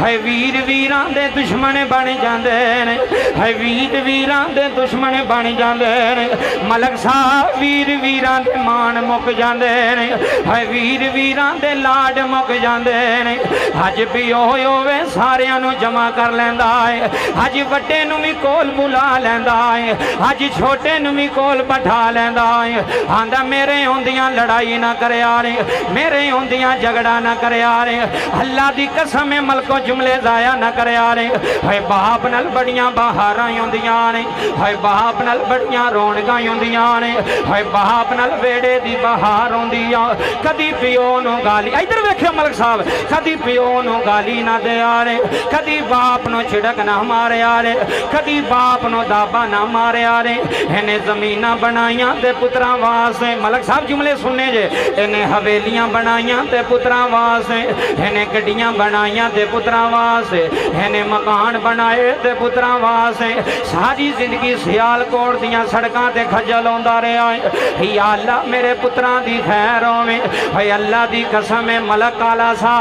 है वीर वीरां दे दुश्मन बन जाते हैं, है वीर वीरां दे दुश्मन बन जाते हैं। मलक साहब वीर वीरां दे मान मुक जाते हैं, है वीर वीरां दे लाड मुक जाते हैं। अज पिओ होवे सारियां नू जमा कर लैंदा है, अज वड्डे नू भी कोल बुला लैंदा है, अज छोटे नू भी कोल बैठा लैंदा है। आंदा मेरे होंदियां लड़ाई ना करया रे, मेरे होंदियां झगड़ा ना करया रे। अल्लाह दी कसम मलको जुमले जाया ना करया रे। है बाप नाल बड़ियां बहारां आउंदियां ने, है बाप नाल बड़ियां रौनकां आउंदियां ने, है बाप नाल वेड़े दी बहार आउंदी आ। कदी पिओ नू गाली, इधर वेखियो मलक साहब, कदी पिओ नू गाली ना दिया रे, कदी बाप नू छिड़क ना मारिया रे, कदी बाप नू दाबा ना मारिया रे। इन्हें जमीनां बनाइयां ते पुत्रां वास्ते, मलक साहब जुमले सुनने जे, इन्हें हवेलियां बनाइयां ते पुत्रां वास्ते, इन्हें गड्डियां बनाइयां ते पुत्रां वास्ते, इन्हें मकान बनाए ते पुत्रां वास्ते। सारी जिंदगी सियालकोट दियां सड़कां ते खज्जल होंदा रहा है। या अल्लाह मेरे पुत्रां दी खैर होवे। है अल्लाह दी कसम है मलक आला सा,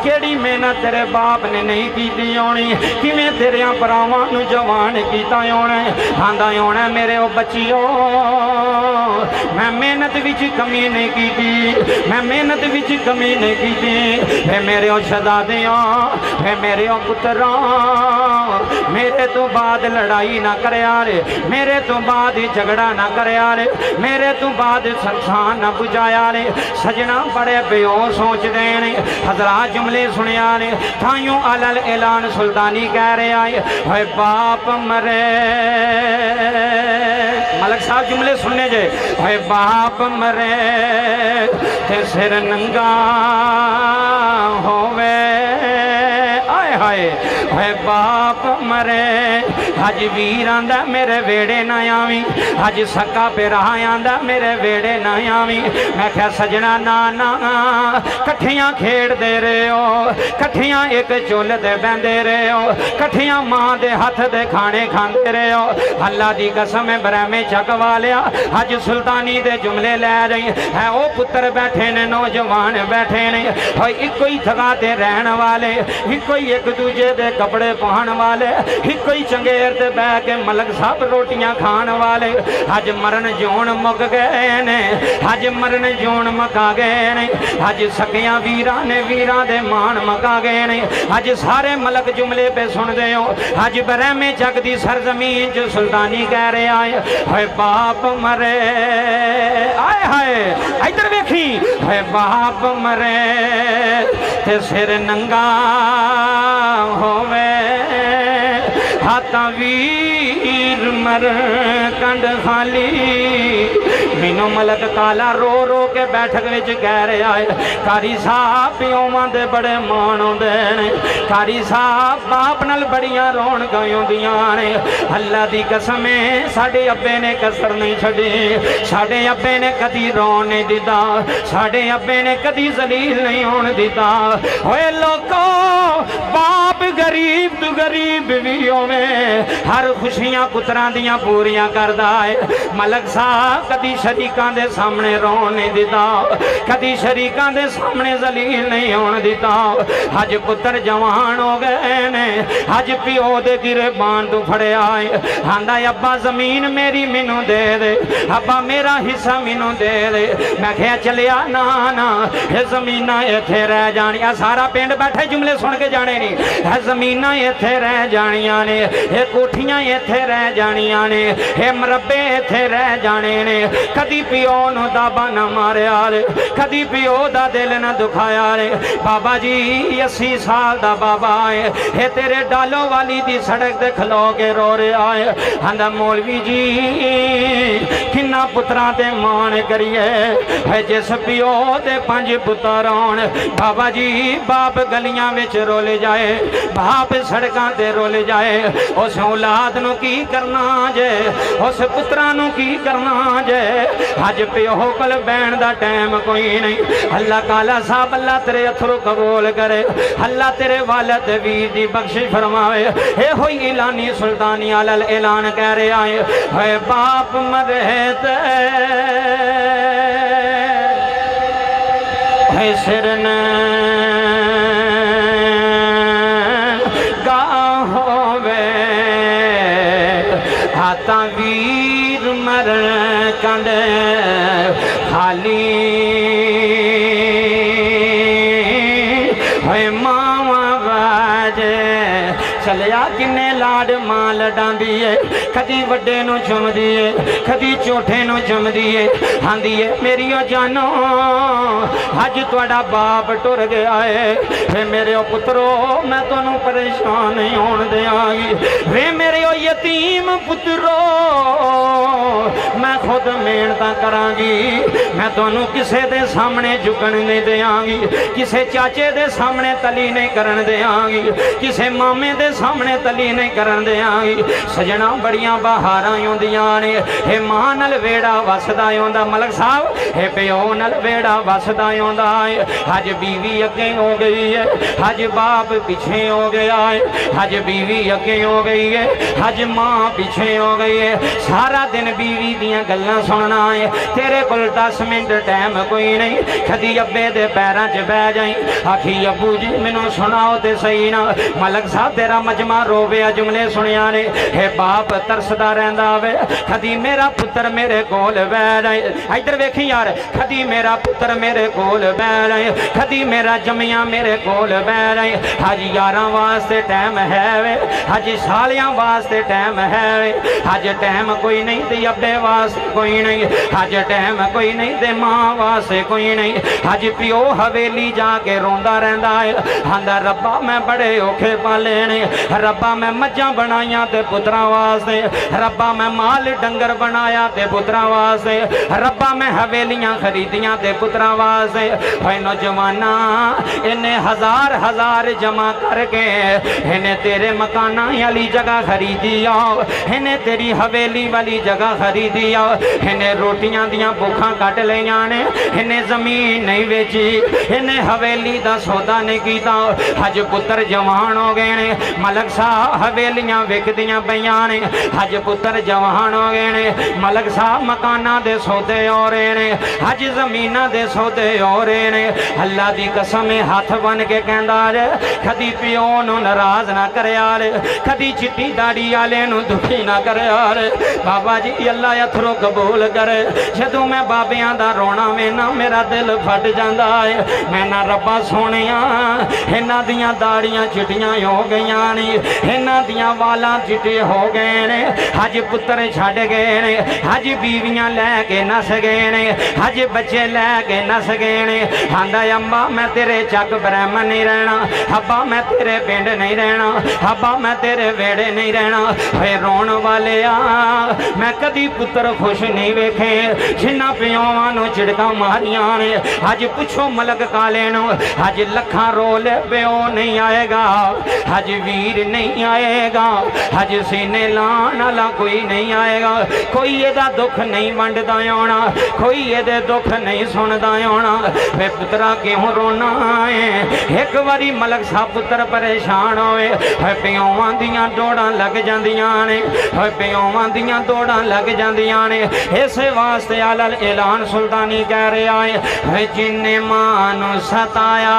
केड़ी मेहनत तेरे बाप ने नहीं कीती होनी, किवें तेरियां भरावां नू जवान कीता होना। आंदा होना मेरे ओ बच्चियो, मैं मेहनत विच कमी नहीं की, मैं मेहनत विच कमी नहीं की। है मेरे ओ शहजादियां, है मेरे ओ पुत्रा, मेरे तो बाद लड़ाई ना करया रे, मेरे तो बाद झगड़ा ना करया रे, मेरे तो बाद संसान ना बुझाया रे। सजना बड़े बेहोश सोचते ने, हजरात जुमले सुनिया ने, थाइयों अलल ऐलान सुल्तानी कह रहा है बाप मरे। मलक साहब जुमले सुनने जे, है बाप मरे ते सिर नंगा होवे, आए हाय है बाप मरे। अज वीर आंदा मेरे वेड़े ना आवी, अज सक्का पेरा आंदा मेरे वेड़े ना आवी। मैं क्या सजना ना ना, कट्ठियां खेड़दे रहे हो, कट्ठियां एक चुल ते बहंदे रहे हो, कट्ठियां मां दे हथ दे खाने खांदे रहे हो। अल्लाह दी कसम है ब्रह्मे चक वालिया, अज सुल्तानी दे जुमले लै रही है। वो पुत्र बैठे ने, नौजवान बैठे ने, इको ही थका ते रहन वाले, इको ही एक दूजे दे कपड़े पहन वाले, इको ही चंगेर ते बह के मलक साहब रोटियां खान वाले। अज मरण जोन मुक गए ने, अज मरण जोन मका गए ने, अज सकियां वीरां ने वीरां दे मान मका गए ने। अज सारे मलक जुमले पे सुनते हो, अज ब्रह्मे चक दी सरजमीन च सुल्तानी कह रहा है बाप मरे। आए हाय इधर वेखी, है बाप मरे ते सिर नंगा होवे, हाथा वीर मर कंड खाली। मैनू मलक काला रो रो के बैठक विच कह रहा है, कारी साहब प्योवां दे बड़े मान आउंदे ने, कारी साहब बाप नाल बड़ियां रौनकां आउंदियां ने। अल्लाह दी कसम है साडे अब्बे ने कसर नहीं छड्डी, साडे अब्बे ने कदी रोन नहीं दिता, साडे अब्बे ने कदी जलील नहीं होण दिता। ओए लोको बाप गरीब तू गरीब भी होवे, हर खुशियां पुत्रां दियां पूरियां करदा है। मलक साहब कदी शरीकां दे सामने रोन नहीं दिता, कदी शरीकां दे सामने जलील नहीं होण दिता। अज पुत्र जवान हो गए ने, अज प्यो दे गिरबान तू फड़िया है। आंदा अब्बा जमीन मेरी मैनू दे दे, अब्बा मेरा हिस्सा मैनू दे दे। मैं क्या चलिया ना ना, ये जमीनां इत्थे रह जानियां। सारा पिंड बैठे जुमले सुन के जाने नहीं, ये जमीनां इत्थे रह जानियां ने, ये कोठियां इत्थे रह जानियां ने, ये मरबे इत्थे रह जाने ने। कदी पिओ नू दाबा ना मारिया रे, कदी पिओ दा दिल ना दुखाया रे। बाबा जी 80 साल दा बाबा है, ये तेरे डालो वाली दी सड़क ते खलो के रो रहा है। आंदा मौलवी जी किन्ना पुत्रां ते मान करिए, है जिस पिओ दे 5 पुत्र होण। बाबा जी बाप गलियां विच रोल जाए, बाप सड़कां ते रोल जाए, उस औलाद नू की करना जे, उस पुत्रां नू की करना जे। अज प्यो कोल बैण दा टाइम कोई नहीं। अल्लाह काला साहब अल्लाह तेरे अथरू कबूल करे, अल्लाह तेरे वालद वीर दी बख्शिश फरमावे। ए होई ऐलानी सुल्तानी अलल ऐलान कह रहा है बाप मरे ते है सिर न रातां वीर मरण कंड खाली होए मावा बाजे चलिया किन्ने लाड मां लडांदी है कदी वड्डे नू चुमदी है कदी झूठे नू चुमदी है आंदी है मेरी ओ जानो अज तुहाडा बाप टुर गया है वे मेरे ओ पुत्रो मैं तुहानू परेशान नहीं होण देंगी वे मेरे ओ यतीम पुत्रो मैं खुद मेहनत करांगी मैं तुहानू किसे दे सामने झुकण नहीं देंगी किसे चाचे दे सामने तली नहीं करन देंगी किसे मामे दे सामने तली नहीं करन देंगी सजना बड़ियां बहारां आउंदियां ने हे मां नाल वेड़ा वसदा आउंदा मलक साहब हे प्यो नाल वेड़ा वसदा आउंदा है अज बीवी अगे हो गई है अज बाप पीछे हो गया है अज बीवी अगे हो गई है अज मां पीछे हो गई है सारा दिन बीवी दियां गल्लां सुनना है तेरे कोल 10 मिनट टाइम कोई नहीं कदी अब्बे दे पैरां च बह जाई आखी अब्बू जी मैनू सुनाओ ते सही ना मलक साहब तेरा मजमा रोवे जुमले सुनिया ने हे बाप तरसदा रहंदा वे कदी मेरा पुत्र मेरे कोल बह जाए इधर वेखी यार कदी मेरा पुत्र मेरे कोल बह जाए कदी मेरा जमिया मेरे कोल बह जाए अज यारां वास्ते टाइम है वे अज सालियां वास्ते टाइम है वे अज टाइम कोई नहीं ते अब्बे वास्ते कोई नहीं अज टाइम कोई नहीं ते मां वास्ते कोई नहीं अज प्यो हवेली जाके रोंदा रहंदा है आंदा रब्बा मैं बड़े औखे पाले ने रब्बा मैं मज्जां बनाइया ते पुत्रां वास्ते रब्बा मैं माल डंगर बनाया ते पुत्रां वास्ते रब्बा मैं हवेलियां खरीदियां ते पुत्रां वास्ते भाई नौजवाना इन्हें हजार हजार जमा करके इन्हें तेरे मकाना वाली जगह खरीदी आओ इन्हें तेरी हवेली वाली जगह खरीदी आओ इन्हें रोटियां दियां भुखां कट लिया ने इन्हें जमीन नहीं बेची इन्हें हवेली का सौदा नहीं किया अज पुत्र जवान हो गए ने मलक साहब हवेलियां विकदियां पईयां ने अज पुत्र जवान हो गए ने मलक साहब मकाना दे सौदे हो रहे ने अज जमीना दे सौदे हो रहे ने अल्लाह दी कसम हाथ बन के कहंदा रे कदी पिओ नूं नाराज ना करया रे कदी चिट्टी दाड़ी वाले नूं दुखी ना करया रे बाबा जी अल्लाह अथरू कबूल करे जदों मैं बाबियां दा रोना वेना मेरा दिल फट जांदा है मैं ना रब्बा सोहणिया इन्हां दियां दाड़ियां चिट्टियां हो गईयां ने इन्हां दियां वालां चिट्टे हो गए ने अज पुत्र छड्ड गए ने अज बीवियां लैके नस गए ने अज बच्चे लैके नस गए ने आंदा अम्मा मैं तेरे चक ब्राह्मण नहीं रहना अब्बा मैं तेरे पिंड नहीं रहना अब्बा मैं तेरे वेड़े नहीं रहना वे रोण वाले आ मैं कदी पुत्र खुश नहीं वेखे जिन्ना पिओवां नूं झिड़कां मारियां ने अज पुछो मलक काले नूं अज लखां रोल प्यो नहीं आएगा अज वीर नहीं आएगा अज सीने लाण वाला कोई नहीं आएगा कोई एदा दुख नहीं वंडदा आना कोई एदे दुख नहीं सुनदा आना वे पुत्रा क्यों रोना है एक बारी मलक साहब पुत्र परेशान होए प्योवां दियां दौड़ां लग जांदियां ने प्योवां दियां दौड़ां लग जांदियां ने इस वास्ते आलल ऐलान सुल्तानी कह रहा है जिन्ने मां नूं सताया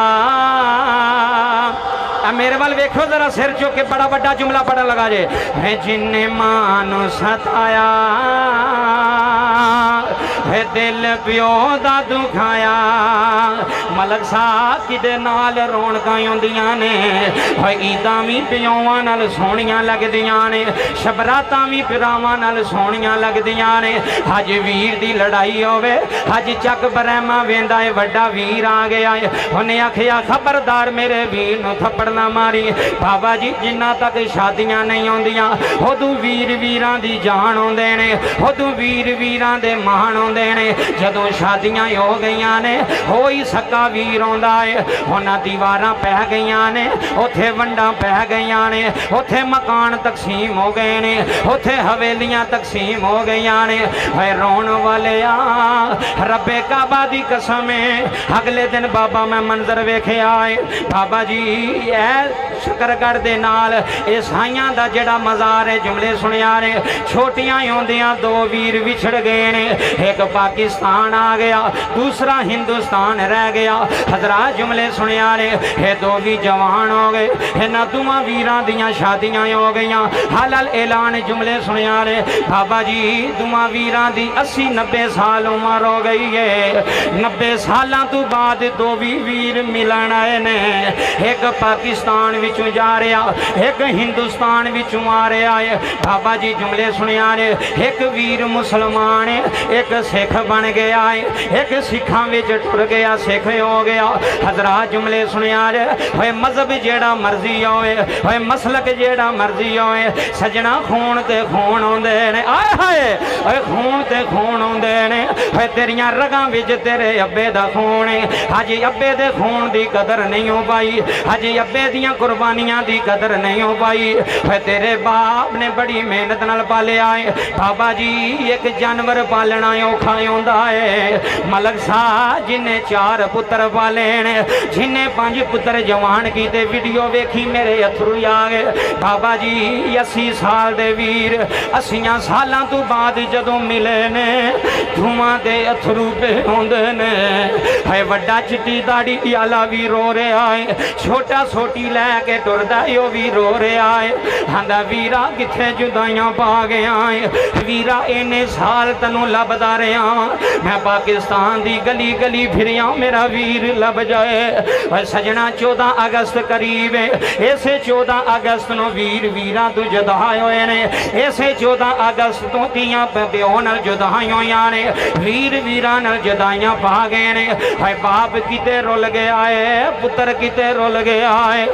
मेरे वाल वेखो जरा सिर चुक के बड़ा बड़ा जुमला पढ़न लगा जे है जिन्ने मां नूं सताया है दिल प्यो दा दुखाया मलक साहब किदे नाल रौनकां आउंदियां ने ईदां भी प्योवां नाल सोहणियां लगदियां ने शबरातां भी भरावां नाल सोहणियां लगदियां ने अज वीर दी लड़ाई होवे अज चक बरैमा वेंदा है वड्डा वीर आ गया है उन्हें आखिया खबरदार मेरे वीर नूं थप्पड़ ना मारी बाबा जी जिन्ना तक शादियां नहीं आउंदियां उदों वीर वीरां दी जान आउंदे ने उदों वीर वीरां दे मान आउंदे ने जदों शादियां हो गईयां ने होई सक्का वीर आउंदा है उन्हां दीवारां पै गईयां ने उत्थे वंडां पै गईयां ने उत्थे मकान तकसीम हो गए ने उत्थे हवेलियां तकसीम हो गईयां ने है रोण वाले आ रब्बे काबा दी कसम अगले दिन बाबा मैं मंजर वेखिया है बाबा जी शकरगढ़ दे नाल ईसाइयां दा जेड़ा मज़ार है जुमले सुनिया ने छोटियां होंदियां दो वीर विछड़ गए ने एक पाकिस्तान आ गया दूसरा हिंदुस्तान रह गया हजरात जुमले सुनिया ने ये दो भी जवान हो गए, इन्होंने दोवां वीरां दियां शादियां हो गई। हलाल ऐलान जुमले सुनिया ने बाबा जी दोवां वीरां दी 80-90 साल उम्र हो गई है। 90 सालों तो बाद दो भी वीर मिलन आए ने, एक पाकिस्तान विचों जा रहा, एक हिंदुस्तान विचों आ रहा है। बाबा जी जुमले सुनिया ने एक वीर मुसलमान एक सिख बन गया है, एक सिखा विच टुर गया, सिख हो गया। हजरात जुमले सुनिया होए मजहब जेड़ा मर्जी होए, होए मसलक जेड़ा मर्जी होए, सजना खून ते खून आउंदे ने। आए हाय ओए खून ते खून आउंदे ने। होए तेरियां रगां विच तेरे अब्बे दा खून है, हाजी अब्बे दे खून दी कदर नहीं हो पाई, हाजी अब्बे दियां कुर्बानियां दी कदर नहीं हो पाई। होए तेरे बाप ने बड़ी मेहनत नाल पालिया है। बाबा जी एक जानवर पालना औखा होंदा है। मलक साहब जिन्हें 4 पुत्र पाले ने, जिन्हें 5 पुत्र जवान कीते, वीडियो वेखी मेरे अथरू आ गए। बाबा जी 80 साल दे वीर 80 सालों तो बाद जदों मिले ने, धुआं दे अथरू पे होंदे ने। है वड्डा चिट्टी दाढ़ी आला भी रो रहा है, छोटा छोटी लैके टुरदा ओ भी रो रहा है। आंदा वीरा किथे जुदाइयां पा गया है, वीरा इन्ने साल तैनू लभदा रहा, मैं पाकिस्तान दी गली गली फिरिया, मेरा वीर लभ जाए। सजना 14 अगस्त करीब है, इसे 14 अगस्त नूं वीर वीरां तो जुदा होए ने। इसे 14 अगस्त तो तियां प्यो नाल जुदाई होइयां ने, वीर वीरां नाल जुदाइयां पा गए ने। है बाप किते रुल गया है, पुत्र किते रुल गया है,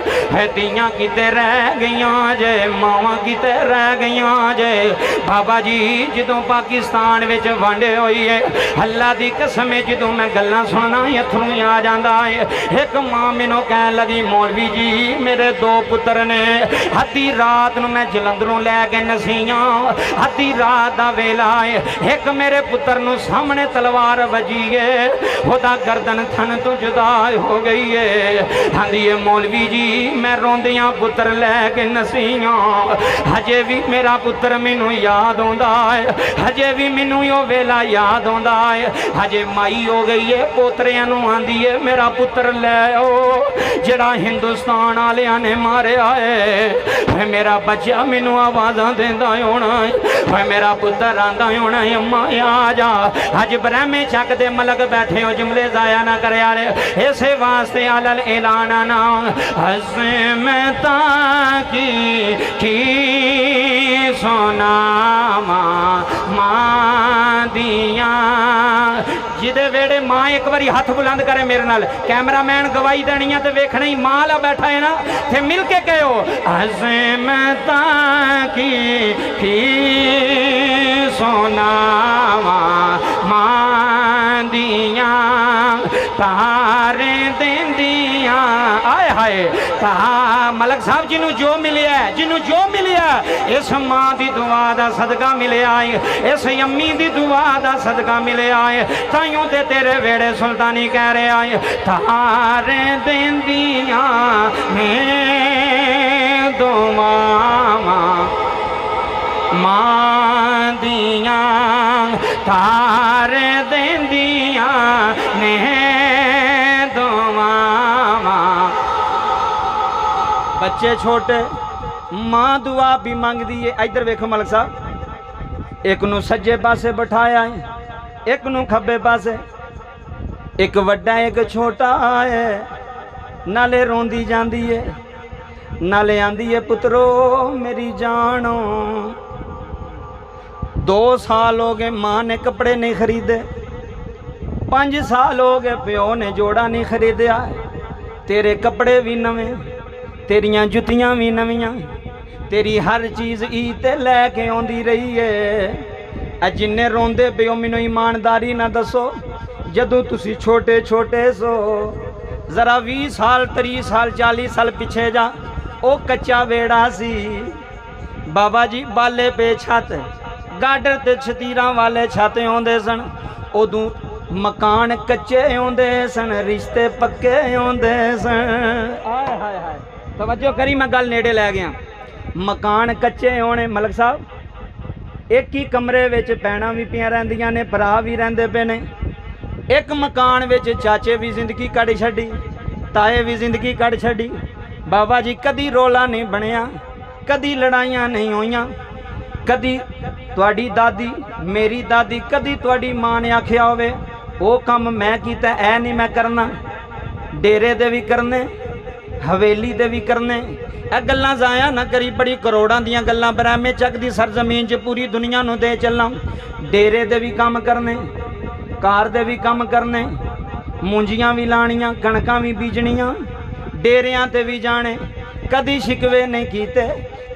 तियां किते रह गईयां जे, मावां किते रह गईयां जे। बाबा जी जदों पाकिस्तान विच वंड होई है, अल्लाह दी कसम जदों मैं गल्लां सुनना अथरू आ जांदा है। एक मां मैनूं कहन लगी मौलवी जी मेरे 2 पुत्र ने, अद्धी रात नूं मैं जलंधरों लैके नसीयां, अद्धी रात दा वेला है, एक मेरे पुत्र नूं सामने तलवार वजी है, ओदा गर्दन थन तो जुदा हो गई है। आंदी है मौलवी जी मैं रोंदियां पुत्र लैके नसीयां, हजे भी मेरा पुत्र मैनू याद आउंदा है, हजे भी मैनू ओ वेला याद आउंदा है। हजे माई हो गई है, पोतरियां नू आंदी है मेरा पुत्र लै आओ जेड़ा हिंदुस्तान वालियां ने मारिया है। मेरा बच्चा मैनू आवाज़ां देंदा होना है, मेरा पुत्र आंदा होना है अम्मा आ जा। अज ब्रह्मे चक दे मलक बैठे हो, जुमले जाया ना करे यार, इसे वास्ते आलल ऐलान ना हसे मैं की सोना मां दिया। जिदे वेड़े मां एक बारी हाथ बुलंद करे मेरे नाल, कैमरामैन गवाही देनी है तो वेखना ही मां ला बैठा है ना, थे मिल के कहो हसे मैं की सोना मां दिया तारे देंदिया। आए हाय कहा मलक साहब जिन्हों जो मिलिया, जिन्हों जो मिलिया इस मां की दुआ का सदका मिलिया है, इस अम्मी की दुआ का सदका मिलिया है। ताइयों ते तेरे वेड़े सुल्तानी कह रहा है तारे देंदिया मैं दुआ मां दिया तारे देंदिया ने दुआ। बच्चे छोटे मां दुआ भी मंगदी है। इधर वेखो मलक साहब, एक नू सज्जे पासे बिठाया है, एक नू खब्बे पासे, एक वड्डा एक छोटा है, नाले रोंदी जांदी है, नाले आंदी है पुत्रो मेरी जानो। 2 साल हो गए मां ने कपड़े नहीं खरीदे, 5 साल हो गए प्यो ने जोड़ा नहीं खरीदया, तेरे कपड़े भी नवे, तेरियां जुतियां भी नवियां, तेरी हर चीज़ ईते लैके आउंदी रही है। जिन्ने रोंदे पियो मैनू ईमानदारी ना दसो, जदों तुसी छोटे छोटे सो, जरा 20 साल 30 साल 40 साल पिछे जा, ओ कच्चा वेड़ा सी बाबा जी, बाले पे छत, गाडर ते छतीरां वाले छत आउंदे सन, उदों मकान कच्चे आउंदे सन, रिश्ते पक्के आउंदे सन। आय हाय हाय तवज्जो करी, मैं गल नेड़े लै गया। मकान कच्चे होने मलक साहब, एक ही कमरे विच भैणां भी पियां रहिंदियां ने, भरा भी रहिंदे पे ने, एक मकान विच चाचे भी जिंदगी कट छड्डी, ताए भी जिंदगी कट छड़ी। बाबा जी कदी रोला नहीं बनया, कदी लड़ाइयां नहीं होइयां, कदी तुहाडी दादी मेरी दादी कदी तुहाडी मां ने आखिया होवे वो काम मैं कीता ऐ नहीं मैं करना। डेरे दे भी करने, हवेली दे भी करने। ਇਹ ਗੱਲਾਂ ਜ਼ਾਇਆ ना करी, बड़ी करोड़ां दियां गल्लां बरामे चक दी सरजमीन च पूरी दुनिया नूं दे चलां। डेरे दे भी काम करने, कार दे भी काम करने, मूंजियां भी लाणियां, कणकां भी बीजणियां, डेरियां ते भी जाने। कदी शिकवे नहीं कीते,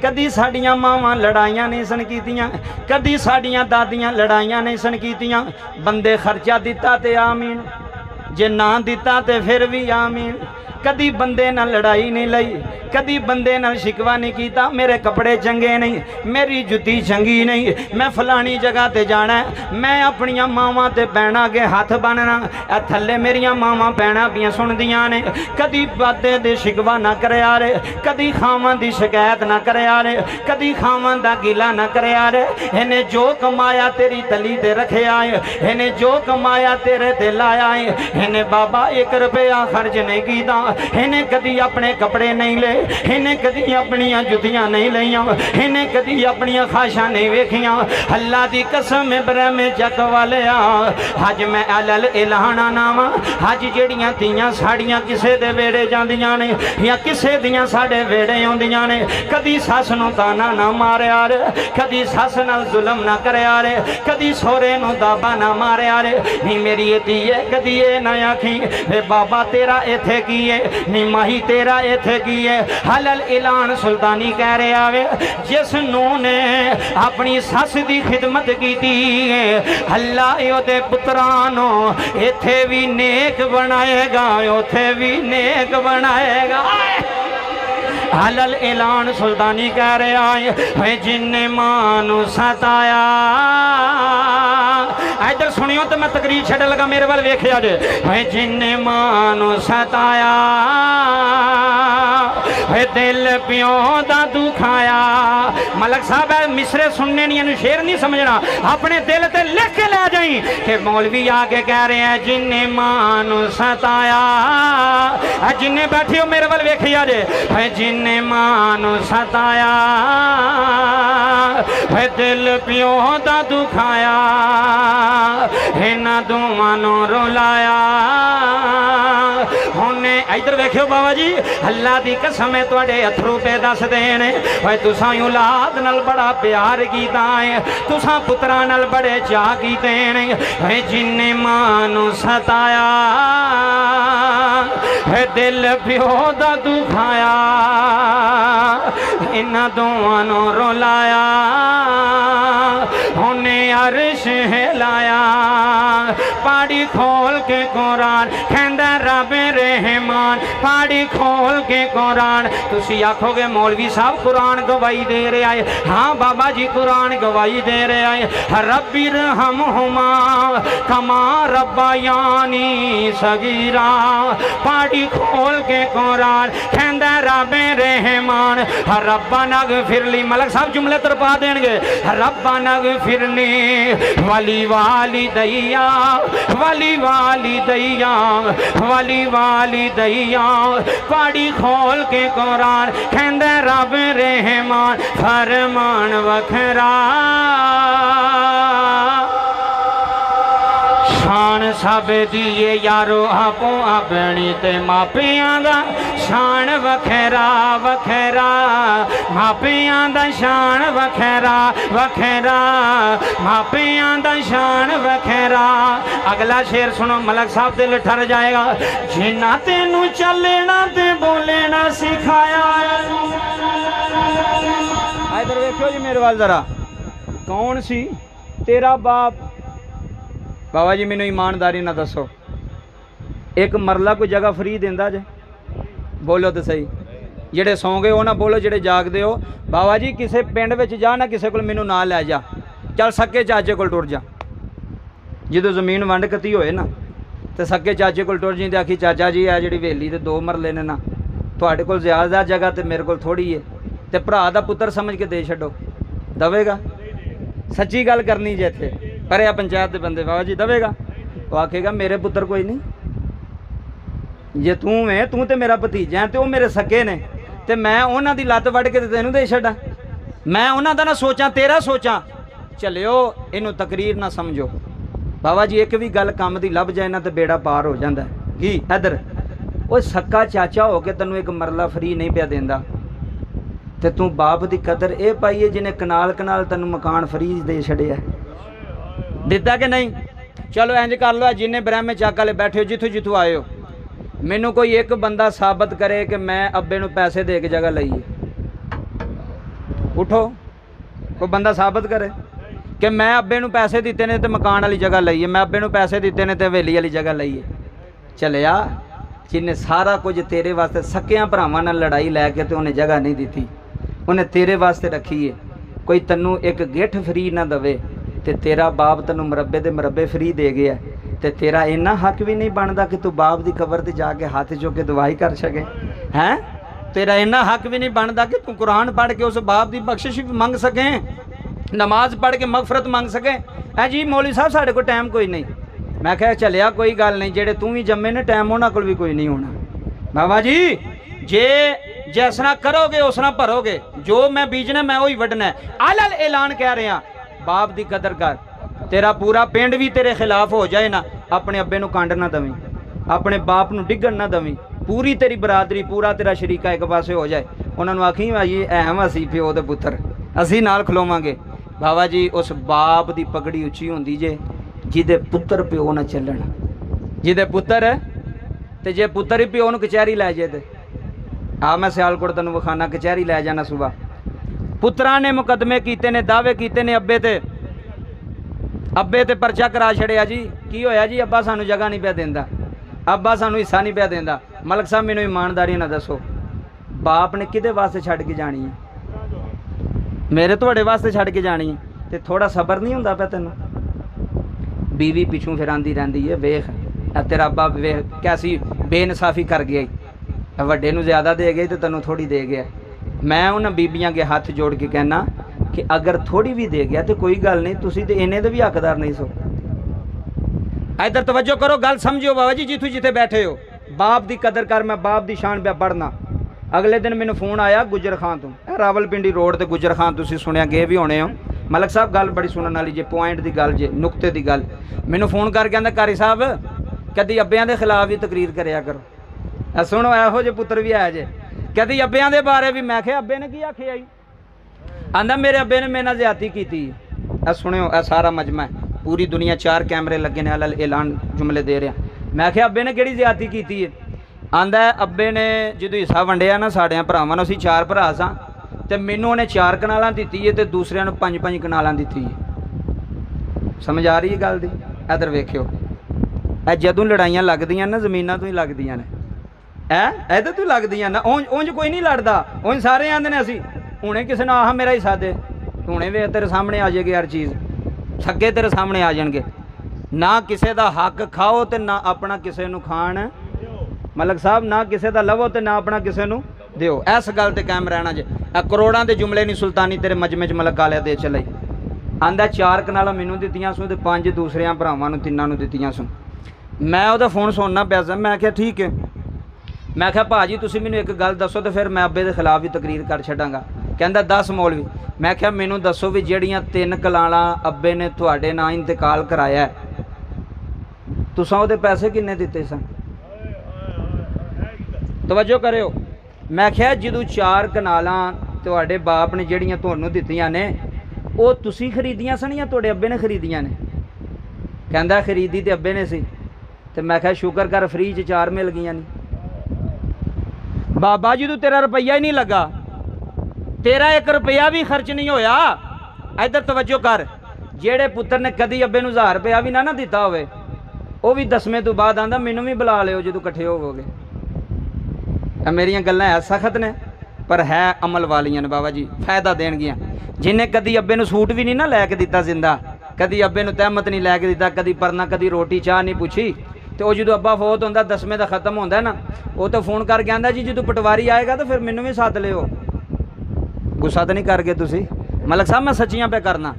कदी साड़ियां मावां लड़ाइयां नहीं सन कीतियां, कदी साड़ियां दादियां लड़ाइयां नहीं सन कीतियां। बंदे खर्चा दिता ते आमीन, जे ना दिता ते फिर भी आमीन। कदी बंदे नाल लड़ाई नहीं लई, कदी बंदे नाल शिकवा नहीं कीता। मेरे कपड़े चंगे नहीं, मेरी जुत्ती चंगी नहीं, मैं फलानी जगह ते जाना है, मैं अपनियां मावां ते भैणां अगे हथ बनना, ए थल्ले मेरियां मावां भैणां पियां सुनदियां ने। कदी बादे दे शिकवा ना करया रे, कदी खावां दी शिकायत ना करया रे, कदी खावां दा गिला ना करया रे। इन्हें जो कमाया तेरी तली ते रखया है, इन्हें जो कमाया तेरे ते लाया है। इन्हें बाबा 1 रुपया खर्च नहीं कीता, इन्हें कदी अपने कपड़े नहीं ले, इन्हें कदी अपनियां जुतियां नहीं लियां, इन्हें कदी अपनियां खाशां नहीं वेखियां। अल्लाह दी कसम ब्रह्म जग वालिया, अज मैं अलल ऐलाना नावा, अज जेड़ियां धीयां साड़ियां किसे दे वेड़े जांदियां ने या किसे दियां साडे वेड़े आउंदियां ने, कदी सस नूं ताना ना मारिया रे, कदी सस नाल जुल्म ना करया रे, कदी सोहरे नूं दाबा ना मारिया रे। नी मेरी धीए कदी ए ना आखी ए बाबा तेरा इत्थे की है, नी माही तेरा इत्थे की है। हलल ऐलान सुल्तानी कह रहा है, जिस नूं ने अपनी सस की खिदमत की अल्लाह ओदे पुत्रां नूं इत्थे भी नेक बनाएगा, उथे भी नेक बनाएगा। हलल ऐलान सुल्तानी कह रहा है, जिन्ने मां नूं सताया। इधर सुनियो तो मैं तकरीर छड़ लगा, मेरे वाल वेखिया जे। जिन्ने मां नूं सताया, दिल प्यो दा दुखाया। मलक साहब मिसरे सुनने नहीं, शेर नहीं समझना, अपने दिल ते लिख के ले जाई कि मौलवी आके कह रहे हैं जिन्ने मां नूं सताया। जिन्ने बैठे हो मेरे वाल वेखिया जे, जिन्ने मां नूं सताया, दिल प्यो दा दुखाया, इन्हां दोवां नूं रुलाया। हुणे इधर वेखियो बाबा जी, अल्लाह दी कसम है तुहाडे अथरू पे दस देने। तुसां औलाद नाल बड़ा प्यार कीता है, तुसां पुत्रां नाल बड़े चाह कीते ने। जिन्ने मां नूं सताया, दिल प्यो दा दुखाया, इन्हां दोवां नूं रुलाया। हुणे अर्श हिलाया, पाड़ी खोल के कुरान कहंदा रब रहमान, पाड़ी खोल के कुरान। तुसी आखोगे मौलवी साहब कुरान गवाही दे रहे है, हाँ बाबा जी कुरान गवाही दे रहे है। रब्बिर हमहुमा कमा रब्बायानी सगीरा, पाड़ी खोल के कुरान कहंदा रब रहमान, रब्बा नगफिरली। मलक साहब जुमले तरपा देंगे, रब्बा नगफिरली वली वाली दैया, वली वाली दैया, वली वाली दैया। पाड़ी खोल के कुरान कहंदा रब रहमान, फरमान वखरा। शान सब दिए यारो आपो अपनी ते मापियां दा शान वखेरा वखेरा, मापियां दा शान वखेरा वखेरा, मापियां दा शान वखेरा। अगला शेर सुनो, मलक साहब दिल ठर जाएगा। जिन्ना तेनू चलना ते बोलना सिखाया। इधर देखो जी मेरे वाल जरा, कौन सी तेरा बाप? बाबा जी मैनू ईमानदारी ना दसो, एक मरला कोई जगह फ्री देंदा जे? बोलो तो सही। जेड़े सौ गए हो ना बोलो, जेड़े जागदे हो। बाबा जी किसी पिंड विच जा ना, किसी को मैनू ना लै जा, चल सके चाचे को टुर जा। जो जमीन वंड कती होए ना तो सके चाचे को टुर जी, आखी चाचा जी है जी वेली के 2 मरले ने ना, तुहाडे कोल ज़्यादा जगह तो मेरे को थोड़ी है, तो भरा दा पुत्र समझ के दे छड्डो। दवेगा? सच्ची गल करनी जे इत्थे पर पंचायत के बंदे, बाबा जी दवेगा? तो आखेगा मेरे पुत्र कोई नहीं, जे तू है तू तो मेरा भतीजा है तो मेरे सके ने ते मैं उन्हां दी लत्त वड़ के तेनू दे छड्डां मैं उन्हां दा ना सोचां तेरा सोचां चलियो इनू तकरीर ना समझो बाबा जी एक भी गल काम दी लभ जाए ना तो बेड़ा पार हो जाता है कि इधर वो सक्का चाचा हो के तेनू एक मरला फ्री नहीं पिया देंदा ते तू बाप दी कदर ये पाई है जिन्हें कनाल कनाल तेनू मकान फ्री दे छड़िया दिता कि नहीं। चलो इंज कर लो जिन्हें ब्रह्मे चक वाले बैठे हो जिथों जिथों आए हो मैनू कोई एक बंदा साबित करे कि मैं अब्बे नू पैसे दे के जगह लई है उठो कोई बंदा साबित करे कि मैं अब्बे नू पैसे दिते ने तो मकान वाली जगह लई है मैं अब्बे नू पैसे दिते ने तो हवेली वाली जगह लई है चलिया जिन्हें सारा कुछ तेरे वास्ते सकिया भरावां नाल लड़ाई लैके तो उन्हें जगह नहीं दी उन्हें तेरे वास्ते रखी है कोई तन्नू एक गिठ फ्री ना दवे ते तेरा बाप तन्नू मरब्बे दे मरब्बे फ्री दे गया ते तेरा इन्ना हक भी नहीं बनता कि तू बाप की कबर ते जाके हाथ चुक के दुआई कर सके हैं तेरा इन्ना हक भी नहीं बनता कि तू कुरान पढ़ के उस बाप की बख्शिश भी मंग सके नमाज पढ़ के मगफरत मंग सके है जी मौलवी साहब साढ़े को टाइम कोई नहीं मैं क्या चलिया कोई गल नहीं जेड़े तू भी जम्मे ने टाइम उन्होंने कोल भी कोई नहीं होना बाबा जी जे जिस तरह करोगे उस तरह भरोगे जो मैं बीजना मैं वही वड्डना है अलल ऐलान कह रहा बाप की कदर कर तेरा पूरा पिंड भी तेरे खिलाफ हो जाए ना अपने अब्बे नू कंड ना दवी अपने बाप नू डिगण ना दवी पूरी तेरी बरादरी पूरा तेरा शरीका एक पासे हो जाए उन्होंने आखी भाई अहम असी प्यो दे पुत्र असी नाल खलोवांगे बाबा जी उस बाप की पगड़ी उची होंदी जे जिदे पुत्र प्यो ना चलन जिदे पुत्र ते जे पुत्र ही प्यो नू कचहरी लै जाए तो आ मैं सियालकोट तेनू विखाना कचहरी लै जाना सुबह पुत्रा ने मुकदमे कीते ने दावे कीते ने अब्बे ते परचा करा छड़िया जी की होया जी अब्बा सानू जगह नहीं पिया देंदा अब्बा सानू हिस्सा नहीं पिया देंदा मलक साहब मैनू ईमानदारी ना दसो बाप ने किदे वास्ते छड़ के जानी है मेरे तुहाडे वास्ते छड़ के जानी है ते थोड़ा सबर नहीं हुंदा पिया तैनू बीवी पिछू फिर आंदी रहिंदी है वेख तेरा अब्बा वेख कैसी बेइंसाफी कर गया वड्डे नू ज़्यादा दे गए तो तैनू थोड़ी दे गया मैं उन्होंने बीबियां के हाथ जोड़ के कहना कि अगर थोड़ी भी दे गया तो कोई गल नहीं तुसी तो इन्हें दे भी हकदार नहीं सो इधर तवज्जो करो गल समझो बाबा जी जिथों जिथे बैठे हो बाप की कदर कर मैं बाप की शान पे पढ़ना अगले दिन मैनू फोन आया गुजर खान तो रावलपिंडी रोड ते गुजर खान तुसी सुनिया गए भी होने हो मलक साहब गल बड़ी सुनने वाली जे पॉइंट की गल जे नुकते की गल मैनू फोन करके कहंदा कारी साहब कदी अब्बियां के खिलाफ भी तकरीर करिया करो सुनो एहो जे पुत्र भी है जे कदी अब्बियां दे बारे भी मैं अब्बे ने की आखिया जी आंदा मेरे अब्बे ने मेरे नाल ज़्यादती की सुनियो ए सारा मजमा है पूरी दुनिया 4 कैमरे लगे ने अलल ऐलान जुमले दे रहा मैं अब्बे ने किहड़ी ज़्यादती की है आंदा अब्बे ने जो हिस्सा वंडिया ना साढ़े भरावां नूं असीं 4 भरा सां ते मैनूं उहने 4 कनालां दित्ती है ते दूसरिਆਂ नूं 5-5 कनालां दित्ती है समझ आ रही है गल दी इधर वेखियो ए जदों लड़ाइयां लगदियां ना जमीनां तो ही लगदियां ने इधर तो लगदियां ना उंज कोई नहीं लड़दा उंज सारे आंदे ने असीं हुणे किसी ने आह मेरा हिस्सा दे हुणे वे तेरे सामने आ जाएगी हर चीज़ सगे तेरे सामने आ जाएंगे ना किसी का हक खाओ तो ना अपना किसी नूं खाण मलक साहब ना किसी का लवो तो ना अपना किसी नूं दिओ इस गल ते कायम रहना जे करोड़ां दे जुमले नहीं सुल्तानी तेरे मजमे च मलक आलिया दे चले आंदा 4 कनालां मैनूं दित्तियां सू ते 5 दूसरिਆਂ भरावां नूं 3 नूं दित्तियां सू मैं उहदा फोन सुनना पिया सा मैं आख्या ठीक है मैं क्या भाजी तुसीं मैनूं एक गल दसो तो फिर मैं अब्बे के खिलाफ भी तकरीर कर छड्डांगा कहंदा 10 मौलवी मैं क्या मैनूं दसो भी जिहड़ियां 3 कनालां अब्बे ने तुहाडे नां इंतकाल कराया है तुसां उहदे पैसे किन्ने दित्ते सन तवज्जो करियो मैं क्या जदों 4 कनालां तुहाडे बाप ने जिहड़ियां तुहानूं दित्तियां ने वो तुसीं खरीदियां सन या तुहाडे अब्बे ने खरीदियां ने कहंदा खरीदी ते अब्बे ने सी ते मैं क्या शुकर कर फ्री च 4 मिल गईयां नहीं बाबा जी तू तेरा रुपया ही नहीं लगा तेरा 1 रुपया भी खर्च नहीं होया इधर तवज्जो कर जेड़े पुत्र ने कदी अब्बे नूं 1000 रुपया भी ना दिता होवे वो भी 10वें तो बाद आंदा मैनूं भी बुला लियो जो इकट्ठे होवोगे मेरियां गल्लां है सख्त ने पर है अमल वालियां ने बाबा जी फायदा देणगियां जिन्हें कदी अब्बे नूं सूट भी नहीं ना लैके दिता जिंदा कदी अब्बे नूं तहमत नहीं लैके दिता कदी परना कदी रोटी चाह नहीं पूछी तो वो जो अब्बा फौत होंदा 10वें का खत्म होंदा ना वो तो फोन करके आंदा जी जो पटवारी आएगा तो फिर मैनू भी सद लियो गुस्सा तो नहीं करके तुसी मलक साहब मैं सच्चियां पे करना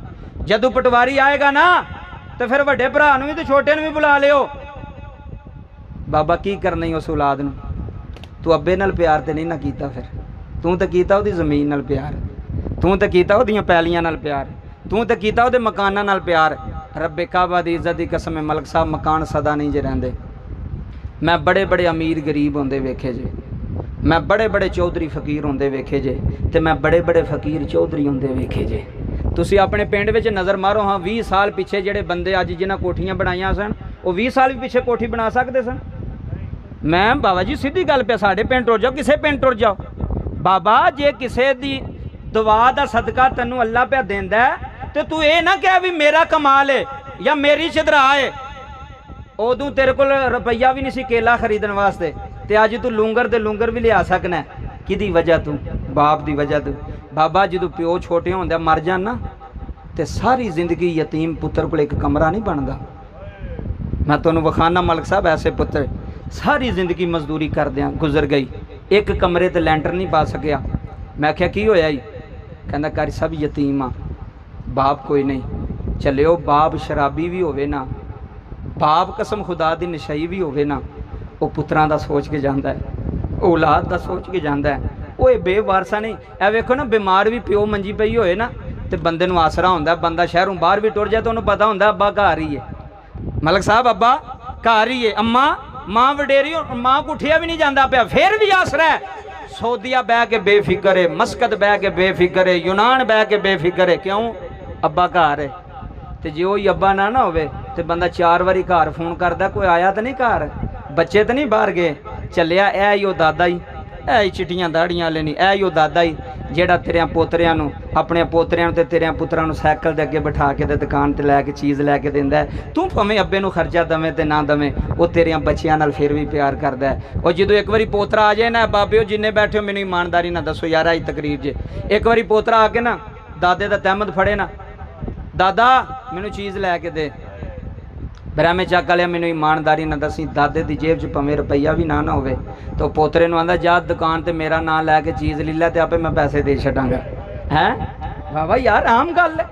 जदों पटवारी आएगा ना तो फिर वड्डे भरा भी तो छोटे भी बुला लियो बाबा की करना ही उस औलाद नूं? तू अब्बे नाल प्यार तो नहीं ना कीता, फिर तू तो कीता उहदी ज़मीन नाल प्यार, तू तो कीता उहदियां पैलियां नाल प्यार, तू तो कीता उहदे मकानां नाल प्यार। रब्बे काबा दी इज्जत दी कसम है मलक साहब, मकान सदा नहीं जे रहिंदे। मैं बड़े बड़े अमीर गरीब होंदे वेखे जे, मैं बड़े बड़े चौधरी फकीर होंदे वेखे जे, ते मैं बड़े बड़े फकीर चौधरी होंदे वेखे जे। तुसी अपने पिंड विच नज़र मारो हाँ, 20 साल पिछे जिहड़े बंदे अज जिन्हां कोठियां बनाईयां सन, वो 20 साल भी पिछे कोठी बना सकते सन? मैं बाबा जी सीधी गल पे, साढ़े पिंड टुर जाओ, किसे पिंड टुर जाओ, बाबा जे किसे दी दुआ दा सदका तैनू अल्लाह पे देंदा है तो तू ये ना कह भी मेरा कमाल है या मेरी चदरा है। उदों तेरे कोल रुपया भी नहीं सी केला खरीदण वास्ते, ते अज तू लूंगर दे लूंगर भी लिया सकना। किदी वजह तू? बाप दी वजह तू। बाबा जदों प्यो छोटे होंदे मर जान ना, ते सारी जिंदगी यतीम पुत्र कोल एक कमरा नहीं बनता। मैं तुहानूं वखाना मलक साहब ऐसे पुत्र सारी जिंदगी मजदूरी करदियां गुजर गई, एक कमरे ते लैंटर नहीं पा सकिया। मैं आख्या की होया जी? कहंदा घर सब यतीम आ, बाप कोई नहीं। चलियो बाप शराबी भी होवे ना, बाप कसम खुदा दी नशाई भी होवे ना, वो पुत्रां दा सोच के जांदा है, औलाद दा सोच के जांदा है। वो बेवारसा नहीं। ए वेखो ना, बीमार भी प्यो मंजी पई होए ना तो बंदे नूं आसरा हुंदा। बंदा शहरों बाहर भी टुर जाए तो उन्हें पता हुंदा अब्बा घर ही है, मलक साहब अब्बा घर ही है, अम्मा माँ वडेरी, माँ को उठिया भी नहीं जाता पाया, फिर भी आसरा है। सऊदिया बह के बेफिक्र है, मस्कत बह के बेफिक्र है, यूनान बह के बेफिक्र है। क्यों? अब्बा घर है। तो जो ही अब्बा ना ना होवे तो बंदा 4 बारी घर फोन करता, कोई आया तो नहीं घर, बच्चे तो नहीं बाहर गए, चलिया ऐ ही दादा ही, ऐ ही चिट्टियां दाड़ियां वाले नहीं, ऐ ही दादा ही जेड़ा तेरिया पोतरियां नूं, अपने पोतरियां ते तेरिया पुत्रां नूं साइकिल दे अगे बिठा के ते दुकान ते लैके चीज़ लैके दिंदा है। तू भावें अब्बे नूं खर्चा दवें ते ना दवें, वो तेरिया बच्चियां नाल फिर भी प्यार करदा है। और जदों एक बारी पोतरा आ जाए ना, बाबे जिन्ने बैठे हो मैनूं ईमानदारी ना दसो यार, आई तकरीर जे एक बारी पोतरा आके ना दादे दा तहमद फड़े ना, दादा मैनूं चीज़ लैके दे, बरामे चक लिया, मैनूं ईमानदारी ना दसी, दादे की जेब च भावें रुपया भी ना होवे तो पोतरे नूं आंदा जा दुकान ते मेरा नाम लैके चीज़ ले लै ते आपे मैं पैसे दे छड्डांगा। हैं बाबा यार आम गल है,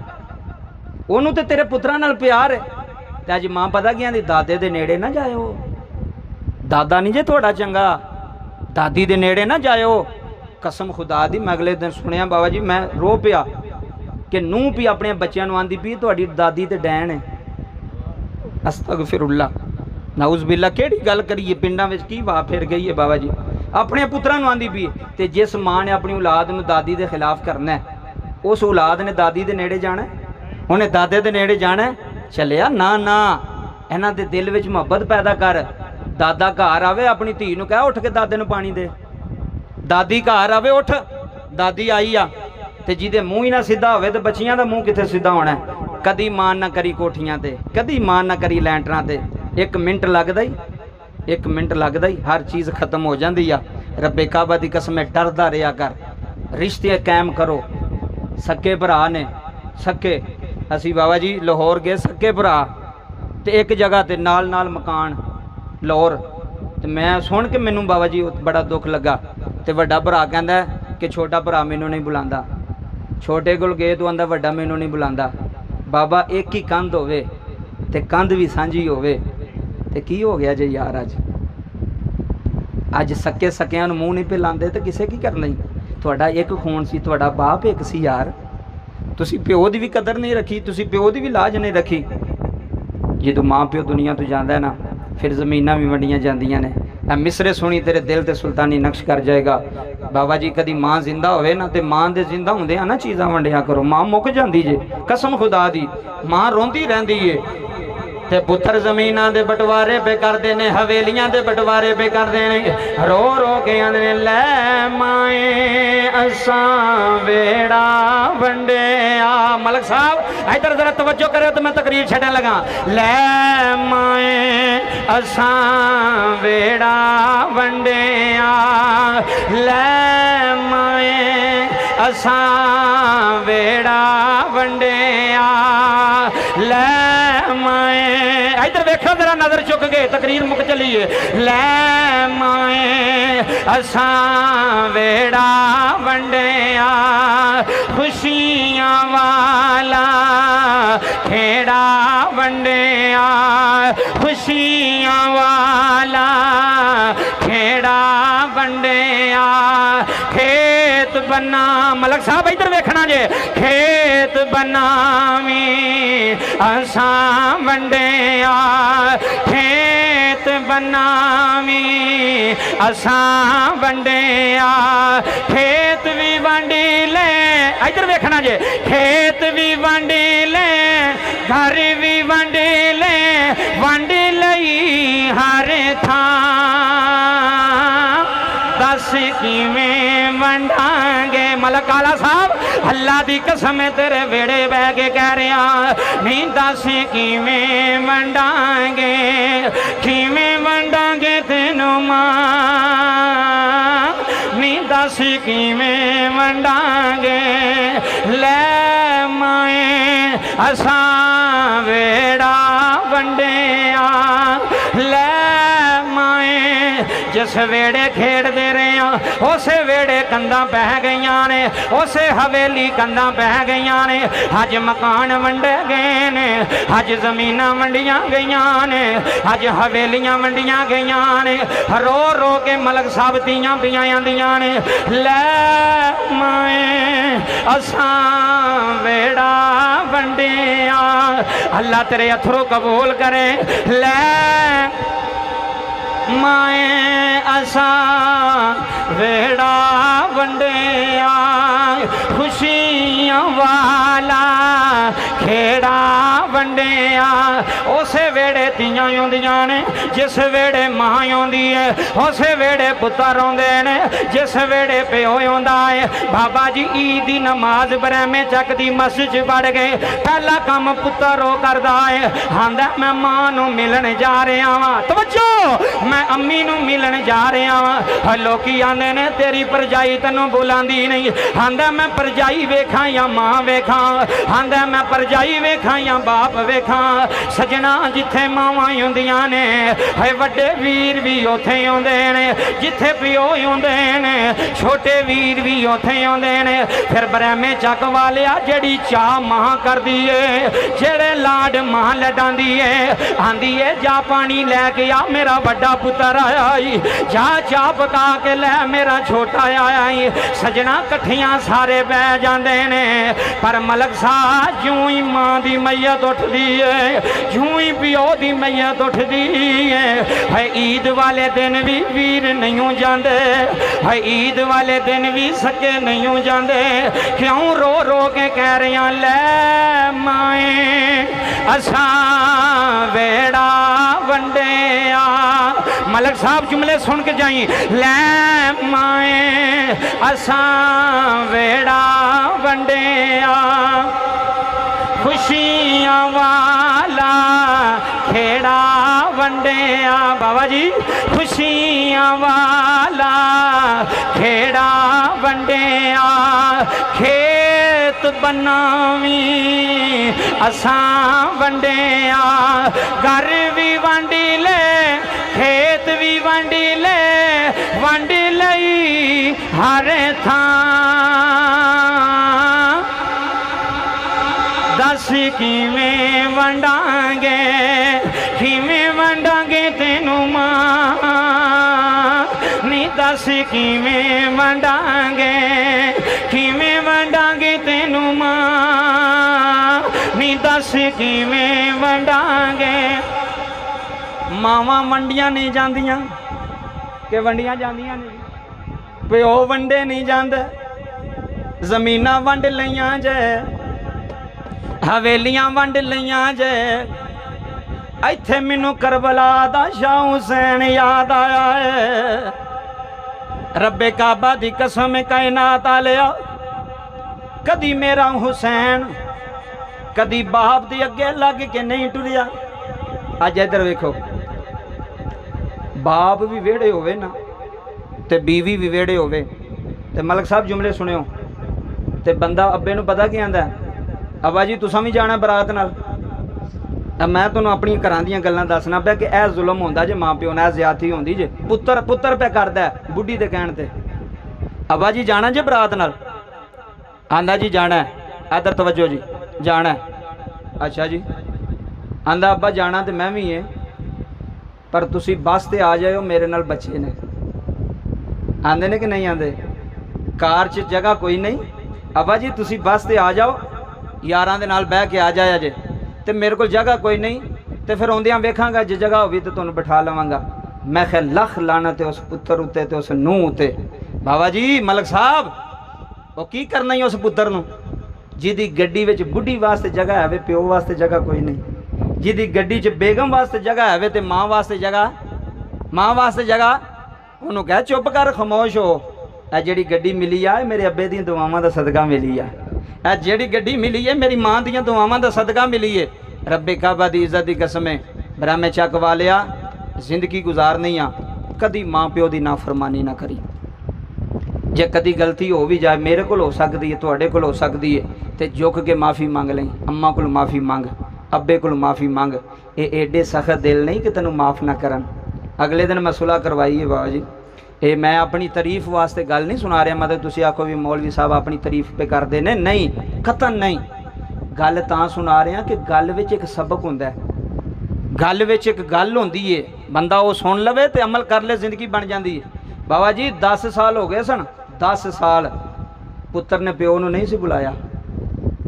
उन्होंने तो तेरे पुत्रां नाल प्यार है। ते अज मां पता की आंदी, दादे दे नेड़े ना जाओ, दादा नहीं जे थोड़ा चंगा, दादी दे नेड़े ना जाओ। कसम खुदा दी मैं अगले दिन सुनिया बाबा जी, मैं रो पिया कि नूं भी अपने बच्चों नूं आंदी पई तुहाडी दादी ते डैन है। अस्तगफिरुल्लाह नाउज़ बिल्ला, केड़ी गल करिए, पिंडां विच की वाह फिर गई है बाबा जी, अपने पुत्रां नूं आंदी पई। ते जिस मां ने अपनी औलाद नूं दादी दे खिलाफ करना है, उस औलाद ने दादी दे नेड़े जाना है, उन्हें दादे दे नेड़े जाना है? चलिया ना ना, इन्हां दे दिल विच मुहब्बत पैदा कर। दादा घर आवे अपनी धी नूं कह उठ के दादे नूं पानी दे, दादी घर आवे उठ दादी आई आ, ते जिहदे मूँह ही ना सीधा होवे ते बच्चियां दा मूँह कित्थे सीधा होना है। कदी मान ना करी कोठियां ते, कदी मान ना करी लैंटरां ते, 1 मिनट लगदा ही, 1 मिनट लगदा ही हर चीज़ खत्म हो जाती है। रब्बे काबा दी कसम डरदा रहा कर, रिश्ते कायम करो। सक्के भरा ने, सक्के असी बाबा जी लाहौर गए, सक्के भरा ते एक जगह ते नाल नाल मकान लाहौर, ते मैं सुन के मैनू बाबा जी बड़ा दुख लगा। तो वड्डा भरा कहंदा कि छोटा भरा मैनू नहीं बुलांदा, छोटे कोल गए तो आंदा वड्डा मैनू नहीं बुलांदा। बाबा एक ही कंध होवे ते कंध भी सांझी होवे ते की हो गया जे यार, अज सक्के सक्कियां नूं मूँह नहीं पे लांदे तो किसे की करना ही। तुहाडा एक खून सी, तुहाडा बाप एक सी यार, तुसी प्यो दी भी कदर नहीं रखी, तुसी प्यो दी भी लाज नहीं रखी। जदों माँ प्यो दुनिया तो जांदा है ना, फिर ज़मीनां भी वंडियां जांदियां ने। मिसरे सुनी तेरे दिल ते सुल्तानी नक्श कर जाएगा। बाबा जी कदी माँ जिंदा होवे ना, तो माँ दे जिंदा होंदे ना चीज़ां वंडिया करो, माँ मुक जाती जे, कसम खुदा दी माँ रोंदी रहिंदी है। ते पुत्र जमीनां दे बंटवारे पे करदे ने, हवेलियां दे बंटवारे पे करदे ने, रो रो के आंदे ने लै माए असां वेड़ा वंडिया। मलक साहब इधर जरा तवज्जो करो तो मैं तकरीर छड्डन लगा। लै माए असां वेड़ा वंडिया, लै माए असां वेड़ा वंडिया, लै माए इधर देखो जरा नजर चुक गए, तकरीर मुक चली है। लै माए असां वेड़ा वंडिया, खुशियां वाला खेड़ा वंडिया, खुशियां वाला खेत बना मलक साहब इधर वेखना जे खेत बनावी असां वंडिया खेत बनावी असां वंडिया खेत भी वंडी ले इधर वेखना जे खेत भी वंडी ले घर भी वंडी ले वंड लई हर थां दस किवें वंडांगे मलक आला साहब अल्लाह दी कसम तेरे वेड़े बह के कह रहा नहीं दस किवें वंडांगे किवें वंडांगे तेनू मां नहीं दस किवें वंडांगे ले माए असां वेड़ा वंडिया ले माए जिस वेड़े खेड़ते रहे हैं उस वेड़े कंधा बह गई ने उस हवेली कंधा बह गई ने अज मकान वंडे गए ने अज जमीन वंडिया गई ने अज हवेलियां वंडिया गई ने रो रो के मलक साहब तियां पियां आंदियां ने ले माए असां वेड़ा वंडिया अल्लाह तेरे अथरू कबूल करे ले माए असां वेड़ा वंडिया खुशियां वाला खेड़ा वंडिया उस वेड़े तियां आउंदियां ने जिस वेड़े मां आउंदी है उस वेड़े पुत्तर आउंदे ने जिस वेड़े प्यो आउंदा है बाबा जी ईद दी नमाज बरैमे चक दी मस्जिद च पढ़ गए पहला काम पुत्तर ओ करदा है आंदा मैं मां नूं मिलन जा रहा वां तवज्जो मैं अम्मी नूं मिलन जा रहा वां लोकी आंदे ने तेरी परजाई तैनूं बुलांदी नहीं आंदा मैं परजाई वेखां या मां वेखां आंदा मैं परजाई वेखां या बाप वेखां सजना जिथे मावां हुंदियां ने है वड्डे वीर भी उथे आउंदे ने जिथे पिओ आउंदे ने छोटे वीर भी उथे आउंदे ने फिर बरैमे चक वालिया जेड़ी चाह मां करदी है जेड़े लाड मां लडांदी है आंदी है जा पानी लैके आ मेरा वड्डा पुत्तर आया जा चाह पका के लै मेरा छोटा आया सजना कट्ठियां सारे बह जाते ने पर मलक साहब जूं ही मां दी मैयत उठदी है जूं ही पिओ दी मैयत उठदी है ईद वाले दिन भी वीर नहीं जाते है ईद वाले दिन भी सके नहीं जाते क्यों रो रो के कह रहे ले माए असां वेड़ा वंडिया मलक साहब जुमले सुन के जाई ले माए असां वेड़ा वंडिया खुशियां वाला खेड़ा वंडिया बाबा जी खुशियां वाला खेड़ा वंडिया खेत बनावी असां वंडिया घर भी वंडी ले खेत भी वंडी ले वंड लई हर थां दस किवें वंडांगे तेनू मां नी दस किवें वंडांगे तेनू मां नी दस किवें वंडांगे मावां वंडियां नहीं जांदियां कि वंडियां जांदियां नहीं प्यो वंडे नहीं जांदे जमीनां वंड लईयां जे हवेलियां वंड लईयां जे इत्थे मैनू करबला दा शाह हुसैन याद आया है रब्बे काबा दी कसम कायनात आलिया कदी मेरा हुसैन कदी बाप दे अगे लग के नहीं टुरिया अज इधर वेखो बाप भी वेड़े होवे ना ते बीवी भी वेड़े होवे ते मलक साहब जुमले सुनियो ते बंदा अब्बे नूं पता की आंदा अब्बा जी तुसां भी जाना बरात नाल मैं तुहानूं अपनी घरां दीयां गल्लां दसना पिया कि यह जुल्म होंदा जे मां प्यो नाल ज्यादती होंदी जे पुत्तर पे करदा बुढ़ी दे कहण ते अब्बा जी जाना जे बरात नाल आंदा जी जाना है इधर तवज्जो जी जाना है अच्छा जी आंदा अब्बा जाना तो मैं भी है पर तुसी बस ते आ जाओ मेरे नाल बच्चे ने आंदे ने कि नहीं आंदे ਕਾਰ 'ਚ ਜਗ੍ਹਾ ਕੋਈ ਨਹੀਂ। ਅੱਬਾ ਜੀ ਤੁਸੀਂ ਬੱਸ ਤੇ ਆ ਜਾਓ, ਯਾਰਾਂ ਦੇ ਨਾਲ ਬਹਿ ਕੇ ਆ ਜਾਇਆ ਜੇ, ਤੇ ਮੇਰੇ ਕੋਲ ਜਗ੍ਹਾ ਕੋਈ ਨਹੀਂ, ਤੇ ਫਿਰ ਆਉਂਦਿਆਂ ਵੇਖਾਂਗਾ ਜੇ ਜਗ੍ਹਾ ਹੋਵੇ ਤਾਂ ਤੁਹਾਨੂੰ ਬਿਠਾ ਲਵਾਂਗਾ। ਮੈਂ ਕਿਹਾ ਲੱਖ ਲਾਨਤ ਉਸ ਪੁੱਤਰ ਉੱਤੇ ਤੇ ਉਸ ਨੂੰਹ ਉੱਤੇ। ਬਾਬਾ ਜੀ ਮਲਕ ਸਾਹਿਬ ਉਹ ਕੀ ਕਰਨਾ ਹੀ ਉਸ ਪੁੱਤਰ ਨੂੰ ਜਿਹਦੀ ਗੱਡੀ ਵਿੱਚ ਬੁੱਢੀ ਵਾਸਤੇ ਜਗ੍ਹਾ ਹੈ, ਪਿਓ ਵਾਸਤੇ ਜਗ੍ਹਾ ਕੋਈ ਨਹੀਂ। ਜਿਹਦੀ ਗੱਡੀ 'ਚ ਬੇਗਮ ਵਾਸਤੇ ਜਗ੍ਹਾ ਹੈ ਤੇ ਮਾਂ ਵਾਸਤੇ ਜਗ੍ਹਾ, ਮਾਂ ਵਾਸਤੇ ਜਗ੍ਹਾ, ਉਹਨੂੰ ਕਹਿ ਚੁੱਪ ਕਰ, ਖਾਮੋਸ਼ ਹੋ। ਇਹ ਜਿਹੜੀ ਗੱਡੀ ਮਿਲੀ ਆ ਇਹ ਮੇਰੇ ਅੱਬੇ ਦੀਆਂ ਦੁਆਵਾਂ ਦਾ ਸਦਕਾ ਮਿਲੀ ਆ। ਇਹ ਜਿਹੜੀ ਗੱਡੀ ਮਿਲੀ ਹੈ ਮੇਰੀ ਮਾਂ ਦੀਆਂ ਦੁਆਵਾਂ ਦਾ ਸਦਕਾ ਮਿਲੀ ਹੈ। ਰੱਬੇ ਕਾਬਾ ਦੀ ਇੱਜ਼ਤ ਦੀ ਕਸਮ ਹੈ, ਬਰਾਮੇ ਚੱਕ ਵਾਲਿਆ ਜ਼ਿੰਦਗੀ ਗੁਜ਼ਾਰਨੀ ਆ, ਕਦੀ ਮਾਂ ਪਿਓ ਦੀ ਨਾਫਰਮਾਨੀ ਨਾ ਕਰੀ। ਜੇ ਕਦੀ ਗਲਤੀ ਹੋ ਵੀ ਜਾਏ, ਮੇਰੇ ਕੋਲ ਹੋ ਸਕਦੀ ਹੈ, ਤੁਹਾਡੇ ਕੋਲ ਹੋ ਸਕਦੀ ਹੈ, ਤੇ ਝੁਕ ਕੇ ਮਾफ़ी ਮੰਗ ਲਈ। ਅੰਮਾ ਕੋਲ ਮਾफ़ी ਮੰਗ, ਅੱਬੇ ਕੋਲ ਮਾफ़ी ਮੰਗ। ਇਹ ਏਡੇ ਸਖਤ ਦਿਲ ਨਹੀਂ ਕਿ ਤੈਨੂੰ ਮਾफ़ ਨਾ ਕਰਨ। ਅਗਲੇ ਦਿਨ ਮੈਂ ਸੁਲ੍ਹਾ ਕਰਵਾਈ ਹੈ ਬਾਬਾ ਜੀ। ਇਹ ਮੈਂ ਆਪਣੀ ਤਾਰੀਫ ਵਾਸਤੇ ਗੱਲ ਨਹੀਂ ਸੁਣਾ ਰਿਹਾ, ਮਤਲਬ ਤੁਸੀਂ ਆਖੋ ਵੀ ਮੌਲਵੀ ਸਾਹਿਬ ਆਪਣੀ ਤਾਰੀਫ ਪੇ ਕਰਦੇ ਨੇ, ਨਹੀਂ, ਕਤਨ ਨਹੀਂ। ਗੱਲ ਤਾਂ ਸੁਣਾ ਰਿਹਾ ਕਿ ਗੱਲ ਵਿੱਚ ਇੱਕ ਸਬਕ ਹੁੰਦਾ, ਗੱਲ ਵਿੱਚ ਇੱਕ ਗੱਲ ਹੁੰਦੀ ਹੈ, ਬੰਦਾ ਉਹ ਸੁਣ ਲਵੇ ਤੇ ਅਮਲ ਕਰ ਲੈ, ਜ਼ਿੰਦਗੀ ਬਣ ਜਾਂਦੀ ਹੈ। ਬਾਬਾ ਜੀ 10 ਸਾਲ ਹੋ ਗਏ ਸਨ, 10 ਸਾਲ ਪੁੱਤਰ ਨੇ ਪਿਓ ਨੂੰ ਨਹੀਂ ਸੀ ਬੁਲਾਇਆ।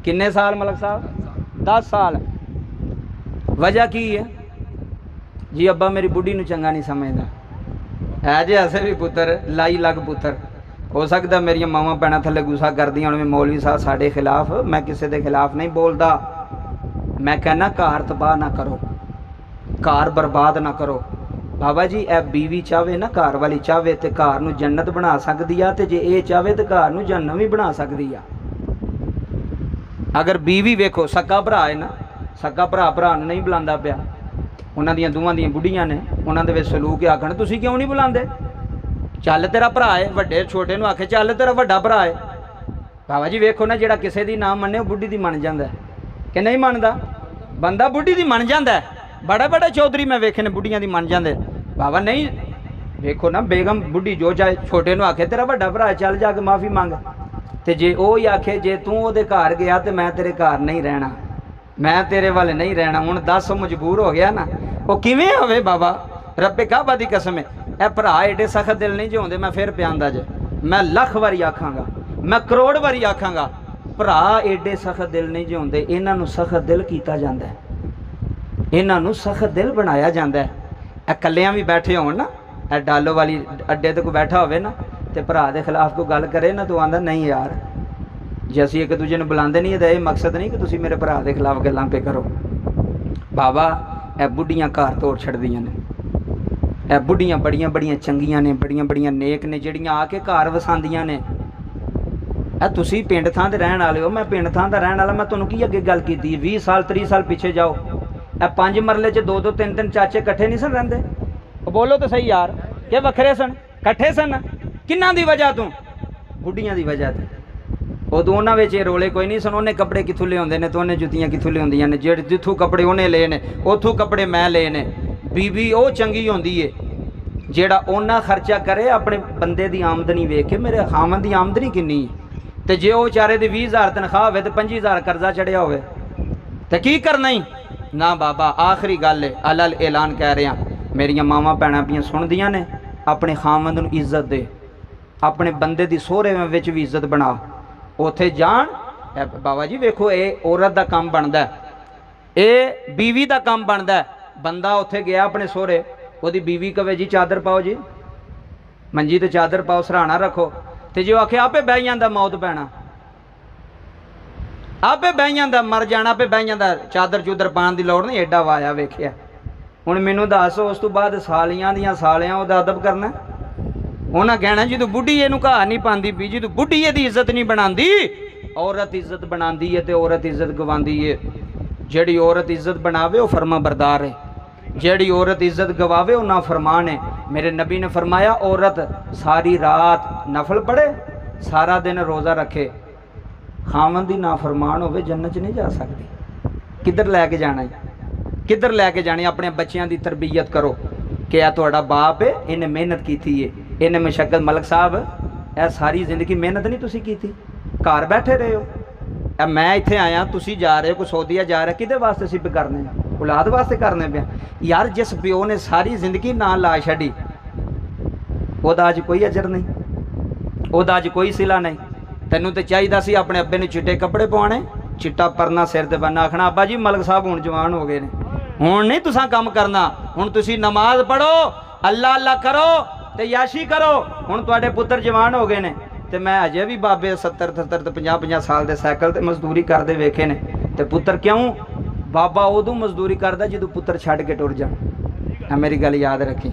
ਕਿੰਨੇ ਸਾਲ ਮਲਕ ਸਾਹਿਬ? 10 ਸਾਲ। ਵਜ੍ਹਾ ਕੀ ਹੈ ਜੀ? ਅੱਬਾ ਮੇਰੀ ਬੁੱਢੀ ਨੂੰ ਚੰਗਾ ਨਹੀਂ ਸਮਝਦਾ। ਹੈ ਜੇ ਐਸੇ ਵੀ ਪੁੱਤਰ ਲਾਈ ਲੱਗ ਪੁੱਤਰ। ਹੋ ਸਕਦਾ ਮੇਰੀਆਂ ਮਾਵਾਂ ਭੈਣਾਂ ਥੱਲੇ ਗੁੱਸਾ ਕਰਦੀਆਂ ਹੁਣ ਵੀ ਮੌਲਵੀ ਸਾਹਿਬ ਸਾਡੇ ਖਿਲਾਫ। ਮੈਂ ਕਿਸੇ ਦੇ ਖਿਲਾਫ ਨਹੀਂ ਬੋਲਦਾ, ਮੈਂ ਕਹਿੰਦਾ ਘਰ ਤਬਾਹ ਨਾ ਕਰੋ, ਘਰ ਬਰਬਾਦ ਨਾ ਕਰੋ। ਬਾਬਾ ਜੀ ਇਹ ਬੀਵੀ ਚਾਹਵੇ ਨਾ, ਘਰ ਵਾਲੀ ਚਾਹਵੇ ਤੇ ਘਰ ਨੂੰ ਜੰਨਤ ਬਣਾ ਸਕਦੀ ਆ, ਤੇ ਜੇ ਇਹ ਚਾਹਵੇ ਤੇ ਘਰ ਨੂੰ ਜਹੰਨਮ ਵੀ ਬਣਾ ਸਕਦੀ ਆ। ਅਗਰ ਬੀਵੀ ਵੇਖੋ, ਸਕਾ ਭਰਾ ਹੈ ਨਾ, ਸਕਾ ਭਰਾ ਭਰਾ ਨੂੰ ਨਹੀਂ ਬੁਲਾਉਂਦਾ ਪਿਆ, ਉਹਨਾਂ ਦੀਆਂ ਦੋਵਾਂ ਦੀਆਂ ਬੁੱਢੀਆਂ ਨੇ, ਉਹਨਾਂ ਦੇ ਵਿੱਚ ਸਲੂਕ ਆਖਣ ਤੁਸੀਂ ਕਿਉਂ ਨਹੀਂ ਬੁਲਾਉਂਦੇ? ਚੱਲ ਤੇਰਾ ਭਰਾ ਹੈ, ਵੱਡੇ ਛੋਟੇ ਨੂੰ ਆਖੇ ਚੱਲ ਤੇਰਾ ਵੱਡਾ ਭਰਾ ਹੈ। ਬਾਬਾ ਜੀ ਵੇਖੋ ਨਾ, ਜਿਹੜਾ ਕਿਸੇ ਦੀ ਨਾ ਮੰਨੇ ਉਹ ਬੁੱਢੀ ਦੀ ਮੰਨ ਜਾਂਦਾ ਕਿ ਨਹੀਂ ਮੰਨਦਾ? ਬੰਦਾ ਬੁੱਢੀ ਦੀ ਮੰਨ ਜਾਂਦਾ। ਬੜਾ ਬੜਾ ਚੌਧਰੀ ਮੈਂ ਵੇਖੇ ਨੇ ਬੁੱਢੀਆਂ ਦੀ ਮੰਨ ਜਾਂਦੇ। ਬਾਬਾ ਨਹੀਂ, ਵੇਖੋ ਨਾ ਬੇਗਮ ਬੁੱਢੀ ਜੋ ਚਾਹੇ, ਛੋਟੇ ਨੂੰ ਆਖੇ ਤੇਰਾ ਵੱਡਾ ਭਰਾ ਚੱਲ ਜਾ ਕੇ ਮਾफ़ੀ ਮੰਗ, ਤੇ ਜੇ ਉਹ ਹੀ ਆਖੇ ਜੇ ਤੂੰ ਉਹਦੇ ਘਰ ਗਿਆ ਤੇ ਮੈਂ ਤੇਰੇ ਘਰ ਨਹੀਂ ਰਹਿਣਾ, ਮੈਂ ਤੇਰੇ ਵੱਲ ਨਹੀਂ ਰਹਿਣਾ, ਹੁਣ ਦੱਸ ਮਜਬੂਰ ਹੋ ਗਿਆ ਨਾ, ਉਹ ਕਿਵੇਂ ਹੋਵੇ? ਬਾਬਾ ਰੱਬੇ ਕਾਬਾ ਦੀ ਕਸਮ ਹੈ, ਇਹ ਭਰਾ ਏਡੇ ਸਖਤ ਦਿਲ ਨਹੀਂ ਜਿਉਂਦੇ। ਮੈਂ ਫਿਰ ਪਿਆਂਦਾ ਜੇ, ਮੈਂ ਲੱਖ ਵਾਰੀ ਆਖਾਂਗਾ, ਮੈਂ ਕਰੋੜ ਵਾਰੀ ਆਖਾਂਗਾ, ਭਰਾ ਏਡੇ ਸਖਤ ਦਿਲ ਨਹੀਂ ਜਿਉਂਦੇ। ਇਹਨਾਂ ਨੂੰ ਸਖਤ ਦਿਲ ਕੀਤਾ ਜਾਂਦਾ, ਇਹਨਾਂ ਨੂੰ ਸਖਤ ਦਿਲ ਬਣਾਇਆ ਜਾਂਦਾ। ਇਹ ਇਕੱਲਿਆਂ ਵੀ ਬੈਠੇ ਹੋਣ ਨਾ, ਇਹ ਡਾਲੋ ਵਾਲੀ ਅੱਡੇ ਤੇ ਕੋਈ ਬੈਠਾ ਹੋਵੇ ਨਾ ਤੇ ਭਰਾ ਦੇ ਖਿਲਾਫ ਕੋਈ ਗੱਲ ਕਰੇ ਨਾ, ਤੂੰ ਆਂਦਾ ਨਹੀਂ ਯਾਰ, ਜੇ ਅਸੀਂ ਇੱਕ ਦੂਜੇ ਨੂੰ ਬੁਲਾਉਂਦੇ ਨਹੀਂ, ਇਹਦਾ ਇਹ ਮਕਸਦ ਨਹੀਂ ਕਿ ਤੁਸੀਂ ਮੇਰੇ ਭਰਾ ਦੇ ਖਿਲਾਫ ਗੱਲਾਂ ਪੇ ਕਰੋ। ਬਾਬਾ ਇਹ ਬੁੱਢੀਆਂ ਘਰ ਤੋੜ ਛੱਡਦੀਆਂ ਨੇ, ਇਹ ਬੁੱਢੀਆਂ ਬੜੀਆਂ ਬੜੀਆਂ ਚੰਗੀਆਂ ਨੇ, ਬੜੀਆਂ ਬੜੀਆਂ ਨੇਕ ਨੇ, ਜਿਹੜੀਆਂ ਆ ਕੇ ਘਰ ਵਸਾਉਂਦੀਆਂ ਨੇ। ਇਹ ਤੁਸੀਂ ਪਿੰਡ ਥਾਂ ਦੇ ਰਹਿਣ ਵਾਲੇ ਹੋ, ਮੈਂ ਪਿੰਡ ਥਾਂ ਦਾ ਰਹਿਣ ਵਾਲਾ, ਮੈਂ ਤੁਹਾਨੂੰ ਕੀ ਅੱਗੇ ਗੱਲ ਕੀਤੀ? 20 ਸਾਲ 30 ਸਾਲ ਪਿੱਛੇ ਜਾਓ, ਇਹ 5 ਮਰਲੇ 'ਚ 2 2 3 3 ਚਾਚੇ ਇਕੱਠੇ ਨਹੀਂ ਸਨ ਰਹਿੰਦੇ। ਉਹ ਬੋਲੋ ਤਾਂ ਸਹੀ ਯਾਰ, ਕਿ ਵੱਖਰੇ ਸਨ? ਇਕੱਠੇ ਸਨ। ਕਿੰਨਾਂ ਦੀ ਵਜ੍ਹਾ ਤੋਂ? ਬੁੱਢੀਆਂ ਦੀ ਵਜ੍ਹਾ ਤੋਂ। ਉਦੋਂ ਉਹਨਾਂ ਵਿੱਚ ਇਹ ਰੋਲੇ ਕੋਈ ਨਹੀਂ ਸਨ। ਉਹਨੇ ਕੱਪੜੇ ਕਿੱਥੋਂ ਲਿਆਉਂਦੇ ਨੇ ਤੇ ਉਹਨੇ ਜੁੱਤੀਆਂ ਕਿੱਥੋਂ ਲਿਆਉਂਦੀਆਂ ਨੇ, ਜਿਹੜੇ ਜਿੱਥੋਂ ਕੱਪੜੇ ਉਹਨੇ ਲਏ ਨੇ ਉੱਥੋਂ ਕੱਪੜੇ ਮੈਂ ਲਏ ਨੇ। ਬੀਬੀ ਉਹ ਚੰਗੀ ਹੁੰਦੀ ਏ ਜਿਹੜਾ ਉਹਨਾਂ ਖਰਚਾ ਕਰੇ ਆਪਣੇ ਬੰਦੇ ਦੀ ਆਮਦਨੀ ਵੇਖ ਕੇ, ਮੇਰੇ ਖਾਮਨ ਦੀ ਆਮਦਨੀ ਕਿੰਨੀ ਹੈ, ਤੇ ਜੇ ਉਹ ਵਿਚਾਰੇ ਦੀ 20,000 ਤਨਖਾਹ ਹੋਵੇ ਤੇ 25,000 ਕਰਜ਼ਾ ਚੜਿਆ ਹੋਵੇ ਤੇ ਕੀ ਕਰਨਾ ਹੀ ਨਾ। ਬਾਬਾ ਆਖਰੀ ਗੱਲ ਹੈ, ਅਲਲ ਐਲਾਨ ਕਹਿ ਰਿਹਾ, ਮੇਰੀਆਂ ਮਾਵਾਂ ਭੈਣਾਂ ਪੀਆਂ ਸੁਣਦੀਆਂ ਨੇ, ਆਪਣੇ ਖਾਮਨ ਨੂੰ ਇੱਜ਼ਤ ਦੇ, ਆਪਣੇ ਬੰਦੇ ਦੀ ਸਹੁਰੇ ਵਿੱਚ ਵੀ ਇੱਜ਼ਤ ਬਣਾ। ਉੱਥੇ ਜਾਣ, ਬਾਬਾ ਜੀ ਵੇਖੋ ਇਹ ਔਰਤ ਦਾ ਕੰਮ ਬਣਦਾ, ਇਹ ਬੀਵੀ ਦਾ ਕੰਮ ਬਣਦਾ। ਬੰਦਾ ਉੱਥੇ ਗਿਆ ਆਪਣੇ ਸਹੁਰੇ, ਉਹਦੀ ਬੀਵੀ ਕਵੇ ਜੀ ਚਾਦਰ ਪਾਓ ਜੀ, ਮੰਜੀ ਤੇ ਚਾਦਰ ਪਾਓ, ਸਰਾਣਾ ਰੱਖੋ, ਤੇ ਜੇ ਉਹ ਆਖੇ ਆਪੇ ਬਹਿ ਜਾਂਦਾ, ਮੌਤ ਪੈਣਾ, ਆਪੇ ਬਹਿ ਜਾਂਦਾ, ਮਰ ਜਾਣਾ, ਆਪੇ ਬਹਿ ਜਾਂਦਾ, ਚਾਦਰ ਚੂਦਰ ਪਾਉਣ ਦੀ ਲੋੜ ਨਹੀਂ। ਐਡਾ ਵਾਇਆ ਵੇਖਿਆ। ਹੁਣ ਮੈਨੂੰ ਦੱਸ, ਉਸ ਤੋਂ ਬਾਅਦ ਸਾਲੀਆਂ ਦੀਆਂ ਸਾਲਿਆਂ ਉਹਦਾ ਅਦਬ ਕਰਨਾ। ਉਹਨਾਂ ਕਹਿਣਾ ਜਦੋਂ ਬੁੱਢੀ ਇਹਨੂੰ ਘਾਹ ਨਹੀਂ ਪਾਉਂਦੀ ਪਈ, ਜਦੋਂ ਬੁੱਢੀ ਇਹਦੀ ਇੱਜ਼ਤ ਨਹੀਂ ਬਣਾਉਂਦੀ। ਔਰਤ ਇੱਜ਼ਤ ਬਣਾਉਂਦੀ ਹੈ ਤੇ ਔਰਤ ਇੱਜ਼ਤ ਗਵਾਉਂਦੀ ਹੈ। ਜਿਹੜੀ ਔਰਤ ਇੱਜ਼ਤ ਬਣਾਵੇ ਉਹ ਫਰਮਾ ਬਰਦਾਰ ਹੈ, ਜਿਹੜੀ ਔਰਤ ਇੱਜ਼ਤ ਗਵਾਵੇ ਉਹ ਨਾ ਫਰਮਾਨ ਹੈ। ਮੇਰੇ ਨਬੀ ਨੇ ਫਰਮਾਇਆ, ਔਰਤ ਸਾਰੀ ਰਾਤ ਨਫਲ ਪੜ੍ਹੇ, ਸਾਰਾ ਦਿਨ ਰੋਜ਼ਾ ਰੱਖੇ, ਖਾਵਨ ਦੀ ਨਾ ਫਰਮਾਨ ਹੋਵੇ, ਜੰਨਤ 'ਚ ਨਹੀਂ ਜਾ ਸਕਦੀ। ਕਿੱਧਰ ਲੈ ਕੇ ਜਾਣਾ ਹੈ, ਕਿੱਧਰ ਲੈ ਕੇ ਜਾਣੀ? ਆਪਣੇ ਬੱਚਿਆਂ ਦੀ ਤਰਬੀਅਤ ਕਰੋ ਕਿ ਇਹ ਤੁਹਾਡਾ ਬਾਪ ਹੈ, ਇਹਨੇ ਮਿਹਨਤ ਕੀਤੀ ਹੈ, ਇਹਨੇ ਮਸ਼ੱਕਤ। ਮਲਕ ਸਾਹਿਬ ਇਹ ਸਾਰੀ ਜ਼ਿੰਦਗੀ ਮਿਹਨਤ ਨਹੀਂ ਤੁਸੀਂ ਕੀਤੀ, ਘਰ ਬੈਠੇ ਰਹੇ ਹੋ। ਇਹ ਮੈਂ ਇੱਥੇ ਆਇਆ, ਤੁਸੀਂ ਜਾ ਰਹੇ ਹੋ, ਕੋਈ ਸਊਦੀਆ ਜਾ ਰਿਹਾ, ਕਿਹਦੇ ਵਾਸਤੇ ਅਸੀਂ ਵੀ ਕਰਨੇ ਆ? ਔਲਾਦ ਵਾਸਤੇ ਕਰਨੇ ਪਿਆ ਯਾਰ। ਜਿਸ ਪਿਓ ਨੇ ਸਾਰੀ ਜ਼ਿੰਦਗੀ ਨਾ ਲਾ ਛੱਡੀ, ਉਹਦਾ ਅੱਜ ਕੋਈ ਅਜਰ ਨਹੀਂ, ਉਹਦਾ ਅੱਜ ਕੋਈ ਸਿਲਾ ਨਹੀਂ। ਤੈਨੂੰ ਤੇ ਚਾਹੀਦਾ ਸੀ ਆਪਣੇ ਅੱਬੇ ਨੂੰ ਚਿੱਟੇ ਕੱਪੜੇ ਪਵਾਉਣੇ, ਚਿੱਟਾ ਪਰਨਾ ਸਿਰ ਤੇ ਬੰਨ੍ਹਣਾ, ਆਖਣਾ ਅੱਬਾ ਜੀ ਮਲਕ ਸਾਹਿਬ ਹੁਣ ਜਵਾਨ ਹੋ ਗਏ ਨੇ, ਹੁਣ ਨਹੀਂ ਤੁਸਾਂ ਕੰਮ ਕਰਨਾ, ਹੁਣ ਤੁਸੀਂ ਨਮਾਜ਼ ਪੜ੍ਹੋ, ਅੱਲਾ ਅੱਲਾ ਕਰੋ ਤੇ ਯਾਸ਼ੀ ਕਰੋ। ਹੁਣ ਤੁਹਾਡੇ ਪੁੱਤਰ ਜਵਾਨ ਹੋ ਗਏ ਨੇ ਤੇ ਮੈਂ ਅਜੇ ਵੀ ਬਾਬੇ 70 70 ਤੇ 50 50 ਸਾਲ ਦੇ ਸਾਈਕਲ ਤੇ ਮਜ਼ਦੂਰੀ ਕਰਦੇ ਵੇਖੇ ਨੇ। ਤੇ ਪੁੱਤਰ ਕਿਉਂ? ਬਾਬਾ ਉਦੋਂ ਮਜ਼ਦੂਰੀ ਕਰਦਾ ਜਦੋਂ ਪੁੱਤਰ ਛੱਡ ਕੇ ਟੁਰ ਜਾਣ। ਆ ਮੇਰੀ ਗੱਲ ਯਾਦ ਰੱਖੀ,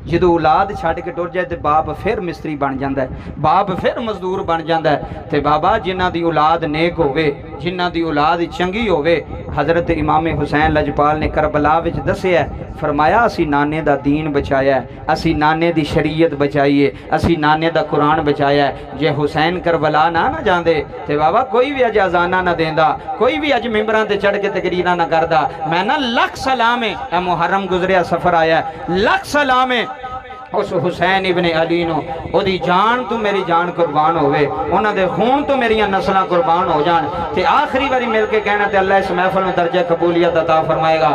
ਜਦੋਂ ਔਲਾਦ ਛੱਡ ਕੇ ਟੁਰ ਜਾਏ ਤੇ ਬਾਪ ਫਿਰ ਮਿਸਤਰੀ ਬਣ ਜਾਂਦਾ ਹੈ, ਬਾਪ ਫਿਰ ਮਜ਼ਦੂਰ ਬਣ ਜਾਂਦਾ ਹੈ। ਤੇ ਬਾਬਾ ਜਿਨ੍ਹਾਂ ਦੀ ਔਲਾਦ ਨੇਕ ਹੋਵੇ, ਜਿਨ੍ਹਾਂ ਦੀ ਔਲਾਦ ਚੰਗੀ ਹੋਵੇ, ਹਜ਼ਰਤ ਇਮਾਮ ਹੁਸੈਨ ਲਜਪਾਲ ਨੇ ਕਰਬਲਾ ਵਿੱਚ ਦੱਸਿਆ, ਫਰਮਾਇਆ ਅਸੀਂ ਨਾਨੇ ਦਾ ਦੀਨ ਬਚਾਇਆ, ਅਸੀਂ ਨਾਨੇ ਦੀ ਸ਼ਰੀਅਤ ਬਚਾਈਏ, ਅਸੀਂ ਨਾਨੇ ਦਾ ਕੁਰਾਨ ਬਚਾਇਆ। ਜੇ ਹੁਸੈਨ ਕਰਬਲਾ ਨਾ ਜਾਂਦੇ ਤੇ ਬਾਬਾ ਕੋਈ ਵੀ ਅੱਜ ਅਜ਼ਾਨਾ ਨਾ ਦੇਂਦਾ, ਕੋਈ ਵੀ ਅੱਜ ਮਿੰਬਰਾਂ ਤੇ ਚੜ੍ਹ ਕੇ ਤਕਰੀਰਾਂ ਨਾ ਕਰਦਾ। ਮੈਂ ਨਾ ਲੱਖ ਸਲਾਮ ਹੈ, ਇਹ ਮੁਹर्रम ਗੁਜ਼ਰਿਆ ਸਫਰ ਆਇਆ, ਲੱਖ ਸਲਾਮ ਹੈ उस हुसैन इब्ने अली नो, ओदी जान तो मेरी जान कुर्बान होवे, उन्हां दे खून तो मेरियां नस्लां कुर्बान हो जान। ते आखिरी बारी मिल के कहना ते अल्लाह इस महफिल में दर्जा कबूलियत अता फरमाएगा।